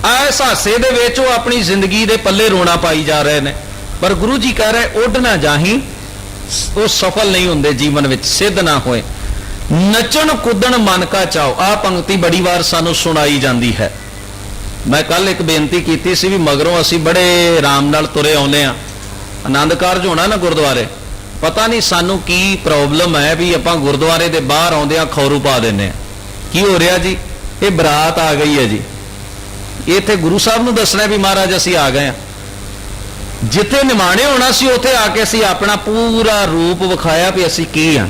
ਐਸ ਹਾਸੇ ਦੇ ਵਿੱਚ ਉਹ ਆਪਣੀ ਜ਼ਿੰਦਗੀ ਦੇ ਪੱਲੇ ਰੋਣਾ ਪਾਈ ਜਾ ਰਹੇ ਨੇ। ਪਰ ਗੁਰੂ ਜੀ ਕਹਿ ਰਹੇ ਉੱਡ ਨਾ ਜਾਹੀਂ, ਉਹ ਸਫਲ ਨਹੀਂ ਹੁੰਦੇ ਜੀਵਨ ਵਿੱਚ, ਸਿੱਧ ਨਾ ਹੋਏ। ਨੱਚਣ ਕੁੱਦਣ ਮਨ ਕਾ ਚਾਓ, ਆਹ ਪੰਕਤੀ ਬੜੀ ਵਾਰ ਸਾਨੂੰ ਸੁਣਾਈ ਜਾਂਦੀ ਹੈ। ਮੈਂ ਕੱਲ ਇੱਕ ਬੇਨਤੀ ਕੀਤੀ ਸੀ ਵੀ ਮਗਰੋਂ ਅਸੀਂ ਬੜੇ ਆਰਾਮ ਨਾਲ ਤੁਰੇ ਆਉਂਦੇ ਆ, ਆਨੰਦ ਕਾਰਜ ਹੋਣਾ ਨਾ ਗੁਰਦੁਆਰੇ, ਪਤਾ ਨਹੀਂ ਸਾਨੂੰ ਕੀ ਪ੍ਰੋਬਲਮ ਹੈ ਵੀ ਆਪਾਂ ਗੁਰਦੁਆਰੇ ਦੇ ਬਾਹਰ ਆਉਂਦੇ ਆ ਖੌਰੂ ਪਾ ਦਿੰਦੇ ਆ। ਕੀ ਹੋ ਰਿਹਾ ਜੀ? ਇਹ ਬਰਾਤ ਆ ਗਈ ਹੈ ਜੀ, ਇੱਥੇ ਗੁਰੂ ਸਾਹਿਬ ਨੂੰ ਦੱਸਣਾ ਵੀ ਮਹਾਰਾਜ ਅਸੀਂ ਆ ਗਏ ਆ। ਜਿੱਥੇ ਨਿਮਾਣੇ ਹੋਣਾ ਸੀ ਉੱਥੇ ਆ ਕੇ ਅਸੀਂ ਆਪਣਾ ਪੂਰਾ ਰੂਪ ਵਿਖਾਇਆ ਵੀ ਅਸੀਂ ਕੀ ਆ,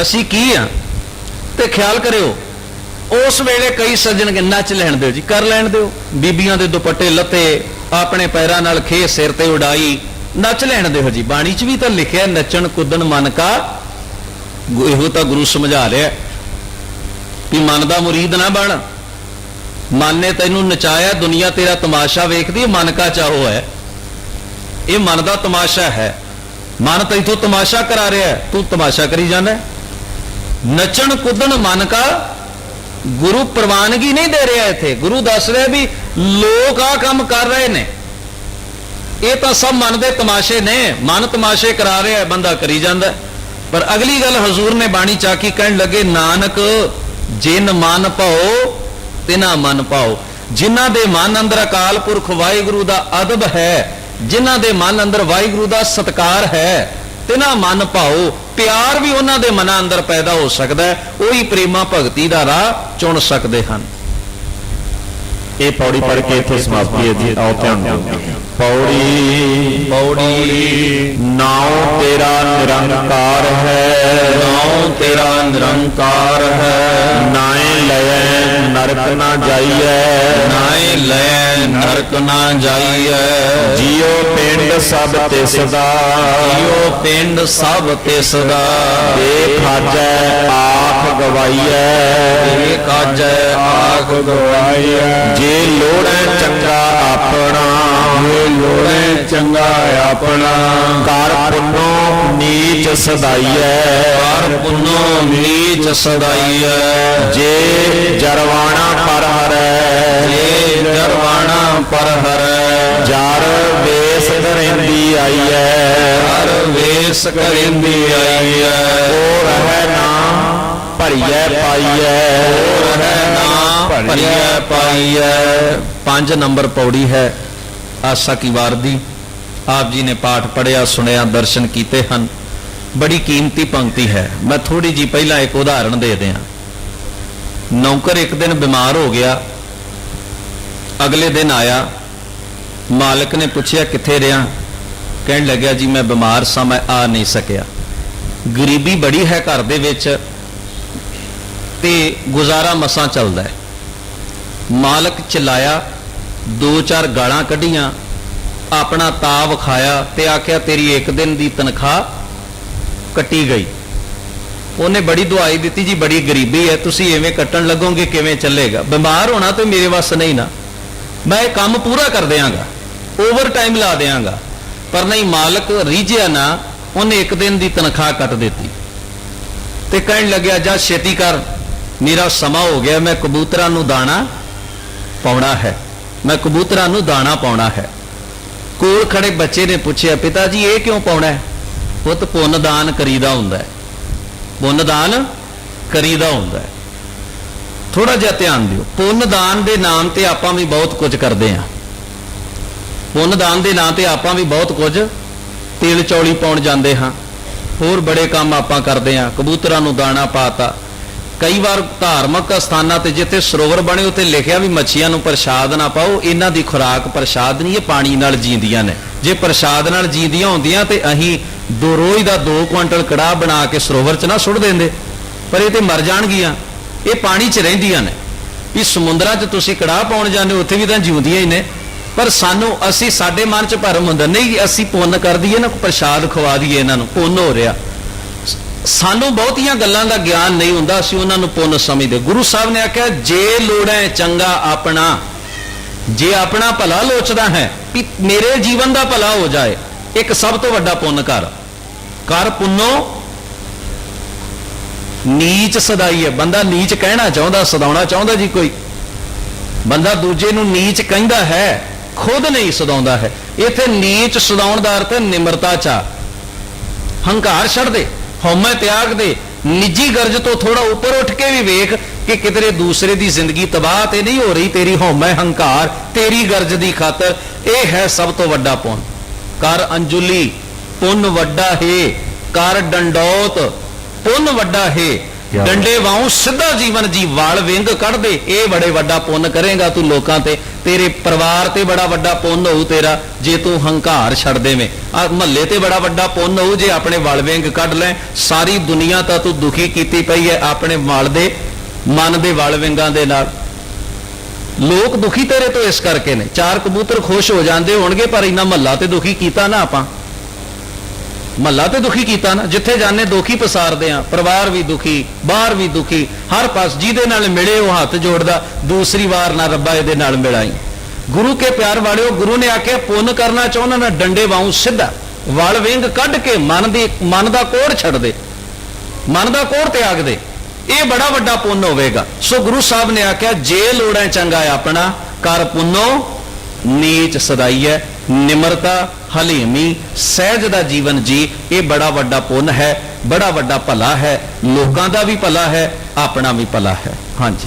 ਅਸੀਂ ਕੀ ਆ। ਤੇ ਖਿਆਲ ਕਰਿਓ, ਉਸ ਵੇਲੇ ਕਈ ਸੱਜਣ ਨੱਚ ਲੈਣ ਦਿਓ ਜੀ, ਕਰ ਲੈਣ ਦਿਓ। ਬੀਬੀਆਂ ਦੇ ਦੁਪੱਟੇ ਲੱਤੇ, ਆਪਣੇ ਪੈਰਾਂ ਨਾਲ ਖੇ ਸਿਰ ਤੇ ਉਡਾਈ, ਨੱਚ ਲੈਣ ਦਿਓ ਜੀ। ਬਾਣੀ 'ਚ ਵੀ ਤਾਂ ਲਿਖਿਆ ਨੱਚਣ ਕੁੱਦਣ ਮਨ ਕਾ, ਇਹੋ ਤਾਂ ਗੁਰੂ ਸਮਝਾ ਰਿਹਾ ਵੀ ਮਨ ਦਾ ਮੁਰੀਦ ਨਾ ਬਣ। ਮਨ ਨੇ ਤੈਨੂੰ ਨਚਾਇਆ, ਦੁਨੀਆ ਤੇਰਾ ਤਮਾਸ਼ਾ ਵੇਖਦੀ ਹੈ, ਮਨ ਕਾ ਚਾਹੋ ਹੈ। ਇਹ ਮਨ ਦਾ ਤਮਾਸ਼ਾ ਹੈ, ਮਨ ਤੈਥੋਂ ਤਮਾਸ਼ਾ ਕਰਾ ਰਿਹਾ, ਤੂੰ ਤਮਾਸ਼ਾ ਕਰੀ ਜਾਂਦਾ। ਨੱਚਣ ਕੁੱਦਣ ਮਨ ਕਾ, ਗੁਰੂ ਪ੍ਰਵਾਨਗੀ ਨਹੀਂ ਦੇ ਰਿਹਾ ਇੱਥੇ। ਗੁਰੂ ਦੱਸ ਰਿਹਾ ਵੀ ਲੋਕ ਆ ਕੰਮ ਕਰ ਰਹੇ ਨੇ, ਇਹ ਤਾਂ ਸਭ ਮਨ ਦੇ ਤਮਾਸ਼ੇ ਨੇ, ਮਨ ਤਮਾਸ਼ੇ ਕਰਾ ਰਿਹਾ, ਬੰਦਾ ਕਰੀ ਜਾਂਦਾ। ਪਰ ਅਗਲੀ ਗੱਲ ਹਜ਼ੂਰ ਨੇ ਬਾਣੀ ਚਾਕੀ ਕਹਿਣ ਲੱਗੇ, ਨਾਨਕ ਜਿਨ ਮਨ ਭਾਓ ਤਿਨਾ ਮਨ ਪਾਓ। ਜਿਨ੍ਹਾਂ ਦੇ ਮਨ ਅੰਦਰ ਅਕਾਲ ਪੁਰਖ ਵਾਹਿਗੁਰੂ ਦਾ ਅਦਬ ਹੈ, ਜਿਨ੍ਹਾਂ ਦੇ ਮਨ ਅੰਦਰ ਵਾਹਿਗੁਰੂ ਦਾ ਸਤਿਕਾਰ ਹੈ, ਤਿਨਾ ਮਨ ਭਾਓ। ਪਿਆਰ ਵੀ ਉਹਨਾਂ ਦੇ ਮਨਾਂ ਅੰਦਰ ਪੈਦਾ ਹੋ ਸਕਦਾ ਹੈ, ਉਹੀ ਪ੍ਰੇਮਾ ਭਗਤੀ ਦਾ ਰਾਹ ਚੁਣ ਸਕਦੇ ਹਨ। ਇਹ ਪੌੜੀ ਪੜ੍ਹ ਕੇ ਇੱਥੇ ਸਮਾਪਤੀ ਹੈ ਜੀ। ਆਓ ਧਿਆਨ ਦਿਓ। ਪੌੜੀ ਪੌੜੀ ਨਾਉ ਤੇਰਾ ਨਿਰੰਕਾਰ ਹੈ, ਨਾਉ ਤੇਰਾ ਨਿਰੰਕਾਰ ਹੈ। ਨਾਏ ਲਏ ਨਰਕ ਨਾ ਜਾਈਐ। ਨਾਏ ਲੈ ਨਰਕ ਨਾ ਜਾਈਐ। ਜਿਉ ਪਿੰਡ ਸਭ ਤਿਸ ਦਾ, ਜਿਉ ਪਿੰਡ ਸਭ ਤਿਸ ਦਾ। ਦੇ ਖਾਜੈ ਆਖ ਗਵਾਈਐ। ਇਹ ਕਾਜੈ ਆਖ ਗਵਾਈਐ। ਜੇ ਲੋੜੈ ਚੰਗਾ ਆਪਣਾ, ਜੇ ਲੋੜੇ ਚੰਗਾ ਆਪਣਾ। ਕਰ ਪੁੰਨੋ ਨੀਚ ਸਦਾਈਐ। ਕਰ ਪੁੰਨੋ ਨੀਚ ਸਦਾਈਐ। ਜੇ ਜਰਵਾਣਾ ਪਰ ਹਰੈ, ਜੇ ਜਰਵਾਣਾ ਪਰ ਹਰੈ। ਜਰ ਵੇਸ ਧਰਿੰਦੀ ਆਈਐ। ਹਰ ਵੇਸ ਕਰਿੰਦੀ ਆਈਐ। ਉਹ ਰਹਿ ਨਾ ਭਰੀਐ ਪਾਈਐ। ਰਹਿ ਨਾ ਭਰੀਐ ਪਾਈਐ। 5 ਨੰਬਰ ਪੌੜੀ ਹੈ ਆਸਾ ਕੀ ਵਾਰ ਦੀ। ਆਪ ਜੀ ਨੇ ਪਾਠ ਪੜਿਆ, ਸੁਣਿਆ, ਦਰਸ਼ਨ ਕੀਤੇ ਹਨ। ਬੜੀ ਕੀਮਤੀ ਪੰਕਤੀ ਹੈ। ਮੈਂ ਥੋੜੀ ਜੀ ਪਹਿਲਾਂ ਇੱਕ ਉਦਾਹਰਣ ਦੇ ਦਿਆਂ। ਨੌਕਰ ਇੱਕ ਦਿਨ ਬਿਮਾਰ ਹੋ ਗਿਆ। ਅਗਲੇ ਦਿਨ ਆਇਆ, ਮਾਲਕ ਨੇ ਪੁੱਛਿਆ ਕਿੱਥੇ ਰਿਹਾ? ਕਹਿਣ ਲੱਗਿਆ ਜੀ ਮੈਂ ਬਿਮਾਰ ਸਾਂ, ਮੈਂ ਆ ਨਹੀਂ ਸਕਿਆ। ਗਰੀਬੀ ਬੜੀ ਹੈ ਘਰ ਦੇ ਵਿੱਚ ਤੇ ਗੁਜ਼ਾਰਾ ਮਸਾਂ ਚੱਲਦਾ ਹੈ। ਮਾਲਕ ਚਿਲਾਇਆ, 2-4 ਗਾਲਾਂ ਕੱਢੀਆਂ, ਆਪਣਾ ਤਾਅ ਵਿਖਾਇਆ ਤੇ ਆਖਿਆ ਤੇਰੀ ਇੱਕ ਦਿਨ ਦੀ ਤਨਖਾਹ ਕੱਟੀ ਗਈ। ਉਹਨੇ ਬੜੀ ਦੁਆਈ ਦਿੱਤੀ ਜੀ ਬੜੀ ਗਰੀਬੀ ਹੈ, ਤੁਸੀਂ ਐਵੇਂ ਕੱਟਣ ਲੱਗੋਗੇ ਕਿਵੇਂ ਚੱਲੇਗਾ? ਬਿਮਾਰ ਹੋਣਾ ਤੇ ਮੇਰੇ ਵੱਸ ਨਹੀਂ ਨਾ, ਮੈਂ ਇਹ ਕੰਮ ਪੂਰਾ ਕਰ ਦਿਆਂਗਾ, ਓਵਰ ਟਾਈਮ ਲਾ ਦਿਆਂਗਾ। ਪਰ ਨਹੀਂ, ਮਾਲਕ ਰੀਝਿਆ ਨਾ, ਉਹਨੇ ਇੱਕ ਦਿਨ ਦੀ ਤਨਖਾਹ ਕੱਟ ਦਿੱਤੀ ਤੇ ਕਹਿਣ ਲੱਗਿਆ ਜਾ ਛੇਤੀ ਕਰ, ਮੇਰਾ ਸਮਾਂ ਹੋ ਗਿਆ, ਮੈਂ ਕਬੂਤਰਾਂ ਨੂੰ ਦਾਣਾ ਪਾਉਣਾ ਹੈ, ਮੈਂ ਕਬੂਤਰਾਂ ਨੂੰ ਦਾਣਾ ਪਾਉਣਾ ਹੈ। ਕੋਲ ਖੜੇ ਬੱਚੇ ਨੇ ਪੁੱਛਿਆ ਪਿਤਾ ਜੀ ਇਹ ਕਿਉਂ ਪਾਉਣਾ ਹੈ? ਪੁੱਤ ਪੁੰਨ ਦਾਨ ਕਰੀਦਾ ਹੁੰਦਾ ਹੈ, ਪੁੰਨ ਦਾਨ ਕਰੀਦਾ ਹੁੰਦਾ ਹੈ। ਥੋੜਾ ਜਿਹਾ ਧਿਆਨ ਦਿਓ। ਪੁੰਨ ਦਾਨ ਦੇ ਨਾਮ ਤੇ ਆਪਾਂ ਵੀ ਬਹੁਤ ਕੁਝ ਕਰਦੇ ਹਾਂ। ਪੁੰਨ ਦਾਨ ਦੇ ਨਾਂ ਤੇ ਆਪਾਂ ਵੀ ਬਹੁਤ ਕੁਝ, ਤੇਲ ਚੌਲੀ ਪਾਉਣ ਜਾਂਦੇ ਹਾਂ, ਹੋਰ ਬੜੇ ਕੰਮ ਆਪਾਂ ਕਰਦੇ ਹਾਂ। ਕਬੂਤਰਾਂ ਨੂੰ ਦਾਣਾ ਪਾਤਾ। ਕਈ ਵਾਰ ਧਾਰਮਿਕ ਸਥਾਨਾਂ ਤੇ ਜਿੱਥੇ ਸਰੋਵਰ ਬਣੇ ਉੱਤੇ ਲਿਖਿਆ ਵੀ ਮੱਛੀਆਂ ਨੂੰ ਪ੍ਰਸ਼ਾਦ ਨਾ ਪਾਓ, ਇਹਨਾਂ ਦੀ ਖੁਰਾਕ ਪ੍ਰਸ਼ਾਦ ਨਹੀਂ, ਇਹ ਪਾਣੀ ਨਾਲ ਜੀਂਦੀਆਂ ਨੇ। ਜੇ ਪ੍ਰਸ਼ਾਦ ਨਾਲ ਜੀਂਦੀਆਂ ਹੁੰਦੀਆਂ ਤੇ ਅਸੀਂ ਰੋਜ਼ ਦਾ 2 ਕੁਆਂਟਲ ਕੜਾਹ ਬਣਾ ਕੇ ਸਰੋਵਰ 'ਚ ਨਾ ਸੁੱਟ ਦਿੰਦੇ, ਪਰ ਇਹ ਤੇ ਮਰ ਜਾਣਗੀਆਂ। ਇਹ ਪਾਣੀ 'ਚ ਰਹਿੰਦੀਆਂ ਨੇ। ਵੀ ਸਮੁੰਦਰਾਂ 'ਚ ਤੁਸੀਂ ਕੜਾਹ ਪਾਉਣ ਜਾਂਦੇ ਉੱਥੇ ਵੀ ਤਾਂ ਜਿਉਂਦੀਆਂ ਹੀ ਨੇ। ਪਰ ਸਾਨੂੰ, ਅਸੀਂ, ਸਾਡੇ ਮਨ 'ਚ ਭਰਮ ਹੁੰਦਾ ਨਹੀਂ ਅਸੀਂ ਪੁੰਨ ਕਰ ਦਈਏ ਨਾ, ਪ੍ਰਸ਼ਾਦ ਖਵਾ ਦਈਏ, ਇਹਨਾਂ ਨੂੰ ਪੁੰਨ ਹੋ ਰਿਹਾ। ਸਾਨੂੰ ਬਹੁਤੀਆਂ ਗੱਲਾਂ ਦਾ ਗਿਆਨ ਨਹੀਂ ਹੁੰਦਾ, ਅਸੀਂ ਉਹਨਾਂ ਨੂੰ ਪੁੰਨ ਸਮਝਦੇ। ਗੁਰੂ ਸਾਹਿਬ ਨੇ ਆਖਿਆ ਜੇ ਲੋੜੈ ਚੰਗਾ ਆਪਣਾ, ਜੇ ਆਪਣਾ ਭਲਾ ਲੋਚਦਾ ਹੈ ਵੀ ਮੇਰੇ ਜੀਵਨ ਦਾ ਭਲਾ ਹੋ ਜਾਏ, ਇੱਕ ਸਭ ਤੋਂ ਵੱਡਾ ਪੁੰਨ ਕਰ। ਕਰ ਪੁੰਨੋ ਨੀਚ ਸਦਾਈ ਹੈ। ਬੰਦਾ ਨੀਚ ਕਹਿਣਾ ਚਾਹੁੰਦਾ, ਸਦਾਉਣਾ ਚਾਹੁੰਦਾ ਜੀ ਕੋਈ ਬੰਦਾ ਦੂਜੇ ਨੂੰ ਨੀਚ ਕਹਿੰਦਾ ਹੈ, ਖੁਦ ਨਹੀਂ ਸਦਾਉਂਦਾ ਹੈ। ਇੱਥੇ ਨੀਚ ਸਦਾਉਣ ਦਾ ਅਰਥ ਨਿਮਰਤਾ ਚਾ, ਹੰਕਾਰ ਛੱਡ ਦੇ, ਹਉਮੈ ਤਿਆਗ ਦੇ, ਨਿੱਜੀ ਗਰਜ ਤੋਂ ਥੋੜਾ ਉੱਪਰ ਉੱਠ ਕੇ ਵੀ ਵੇਖ ਕਿ ਕਿਧਰੇ ਦੂਸਰੇ ਦੀ ਜ਼ਿੰਦਗੀ ਤਬਾਹ ਤੇ ਨਹੀਂ ਹੋ ਰਹੀ ਤੇਰੀ ਹਉਮੈ ਹੰਕਾਰ, ਤੇਰੀ ਗਰਜ ਦੀ ਖਾਤਰ। ਇਹ ਹੈ ਸਭ ਤੋਂ ਵੱਡਾ ਪੁੰਨ। ਕਰ ਅੰਜੁਲੀ ਪੁੰਨ ਵੱਡਾ ਹੈ, ਕਰ ਡੰਡੌਤ ਪੁੰਨ ਵੱਡਾ ਹੈ। ਡੰਡੇ ਵਾਂਗ ਸਿੱਧਾ ਜੀਵਨ ਜੀ, ਵਾਲ ਵਿੰਗ ਕੱਢ ਦੇ, ਇਹ ਬੜੇ ਵੱਡਾ ਪੁੰਨ ਕਰੇਗਾ ਤੂੰ ਲੋਕਾਂ ਤੇ, ਤੇਰੇ ਪਰਿਵਾਰ ਤੇ ਬੜਾ ਵੱਡਾ ਪੁੰਨ ਹੋਊ ਤੇਰਾ ਜੇ ਤੂੰ ਹੰਕਾਰ ਛੱਡ ਦੇਵੇਂ। ਆ ਮਹੱਲੇ ਤੇ ਬੜਾ ਵੱਡਾ ਪੁੰਨ ਹੋਊ ਜੇ ਆਪਣੇ ਵਾਲ ਵਿੰਗ ਕੱਢ ਲੈ। ਸਾਰੀ ਦੁਨੀਆ ਤਾਂ ਤੂੰ ਦੁਖੀ ਕੀਤੀ ਪਈ ਹੈ ਆਪਣੇ ਵਾਲ ਦੇ, ਮਨ ਦੇ ਵਾਲ ਵਿੰਗਾਂ ਦੇ ਨਾਲ। ਲੋਕ ਦੁਖੀ ਤੇਰੇ ਤੋਂ ਇਸ ਕਰਕੇ ਨੇ। 4 ਕਬੂਤਰ ਖੁਸ਼ ਹੋ ਜਾਂਦੇ ਹੋਣਗੇ, ਪਰ ਇੰਨਾ ਮਹੱਲਾ ਤੇ ਦੁਖੀ ਕੀਤਾ ਨਾ ਆਪਾਂ, ਮਹੱਲਾ ਤੇ ਦੁਖੀ ਕੀਤਾ ਨਾ। ਜਿੱਥੇ ਜਾਣੇ ਦੁਖੀ ਪਸਾਰਦੇ ਆ, ਪਰਿਵਾਰ ਵੀ ਦੁਖੀ, ਬਾਹਰ ਵੀ ਦੁਖੀ, ਹਰ ਪਾਸ ਜਿਹਦੇ ਨਾਲ ਮਿਲੇ ਉਹ ਹੱਥ ਜੋੜਦਾ, ਦੂਸਰੀ ਵਾਰ ਨਾ ਰੱਬਾ ਇਹਦੇ ਨਾਲ ਮਿਲਾਈ। ਗੁਰੂ ਕੇ ਪਿਆਰ ਵਾਲਿਓ, ਗੁਰੂ ਨੇ ਆਖਿਆ ਪੁੰਨ ਕਰਨਾ ਚਾਹੁੰਦਾ ਨਾ ਡੰਡੇ ਵਾਂਗ ਸਿੱਧਾ, ਵਲ ਵਿੰਗ ਕੱਢ ਕੇ ਮਨ ਦਾ ਕੋੜ ਛੱਡ ਦੇ, ਮਨ ਦਾ ਕੋੜ ਤਿਆਗ ਦੇ, ਇਹ ਬੜਾ ਵੱਡਾ ਪੁੰਨ ਹੋਵੇਗਾ। ਸੋ ਗੁਰੂ ਸਾਹਿਬ ਨੇ ਆਖਿਆ ਜੇ ਲੋੜੈ ਚੰਗਾ ਆਪਣਾ, ਕਰ ਪੁੰਨੋ ਨੀਚ ਸਦਾਈਐ। ਨਿਮਰਤਾ, ਹਲੀਮੀ, ਸਹਿਜ ਦਾ ਜੀਵਨ ਜੀ, ਇਹ ਬੜਾ ਵੱਡਾ ਪੁੰਨ ਹੈ, ਬੜਾ ਵੱਡਾ ਭਲਾ ਹੈ। ਲੋਕਾਂ ਦਾ ਵੀ ਭਲਾ ਹੈ, ਆਪਣਾ ਵੀ ਭਲਾ ਹੈ। ਹਾਂਜੀ।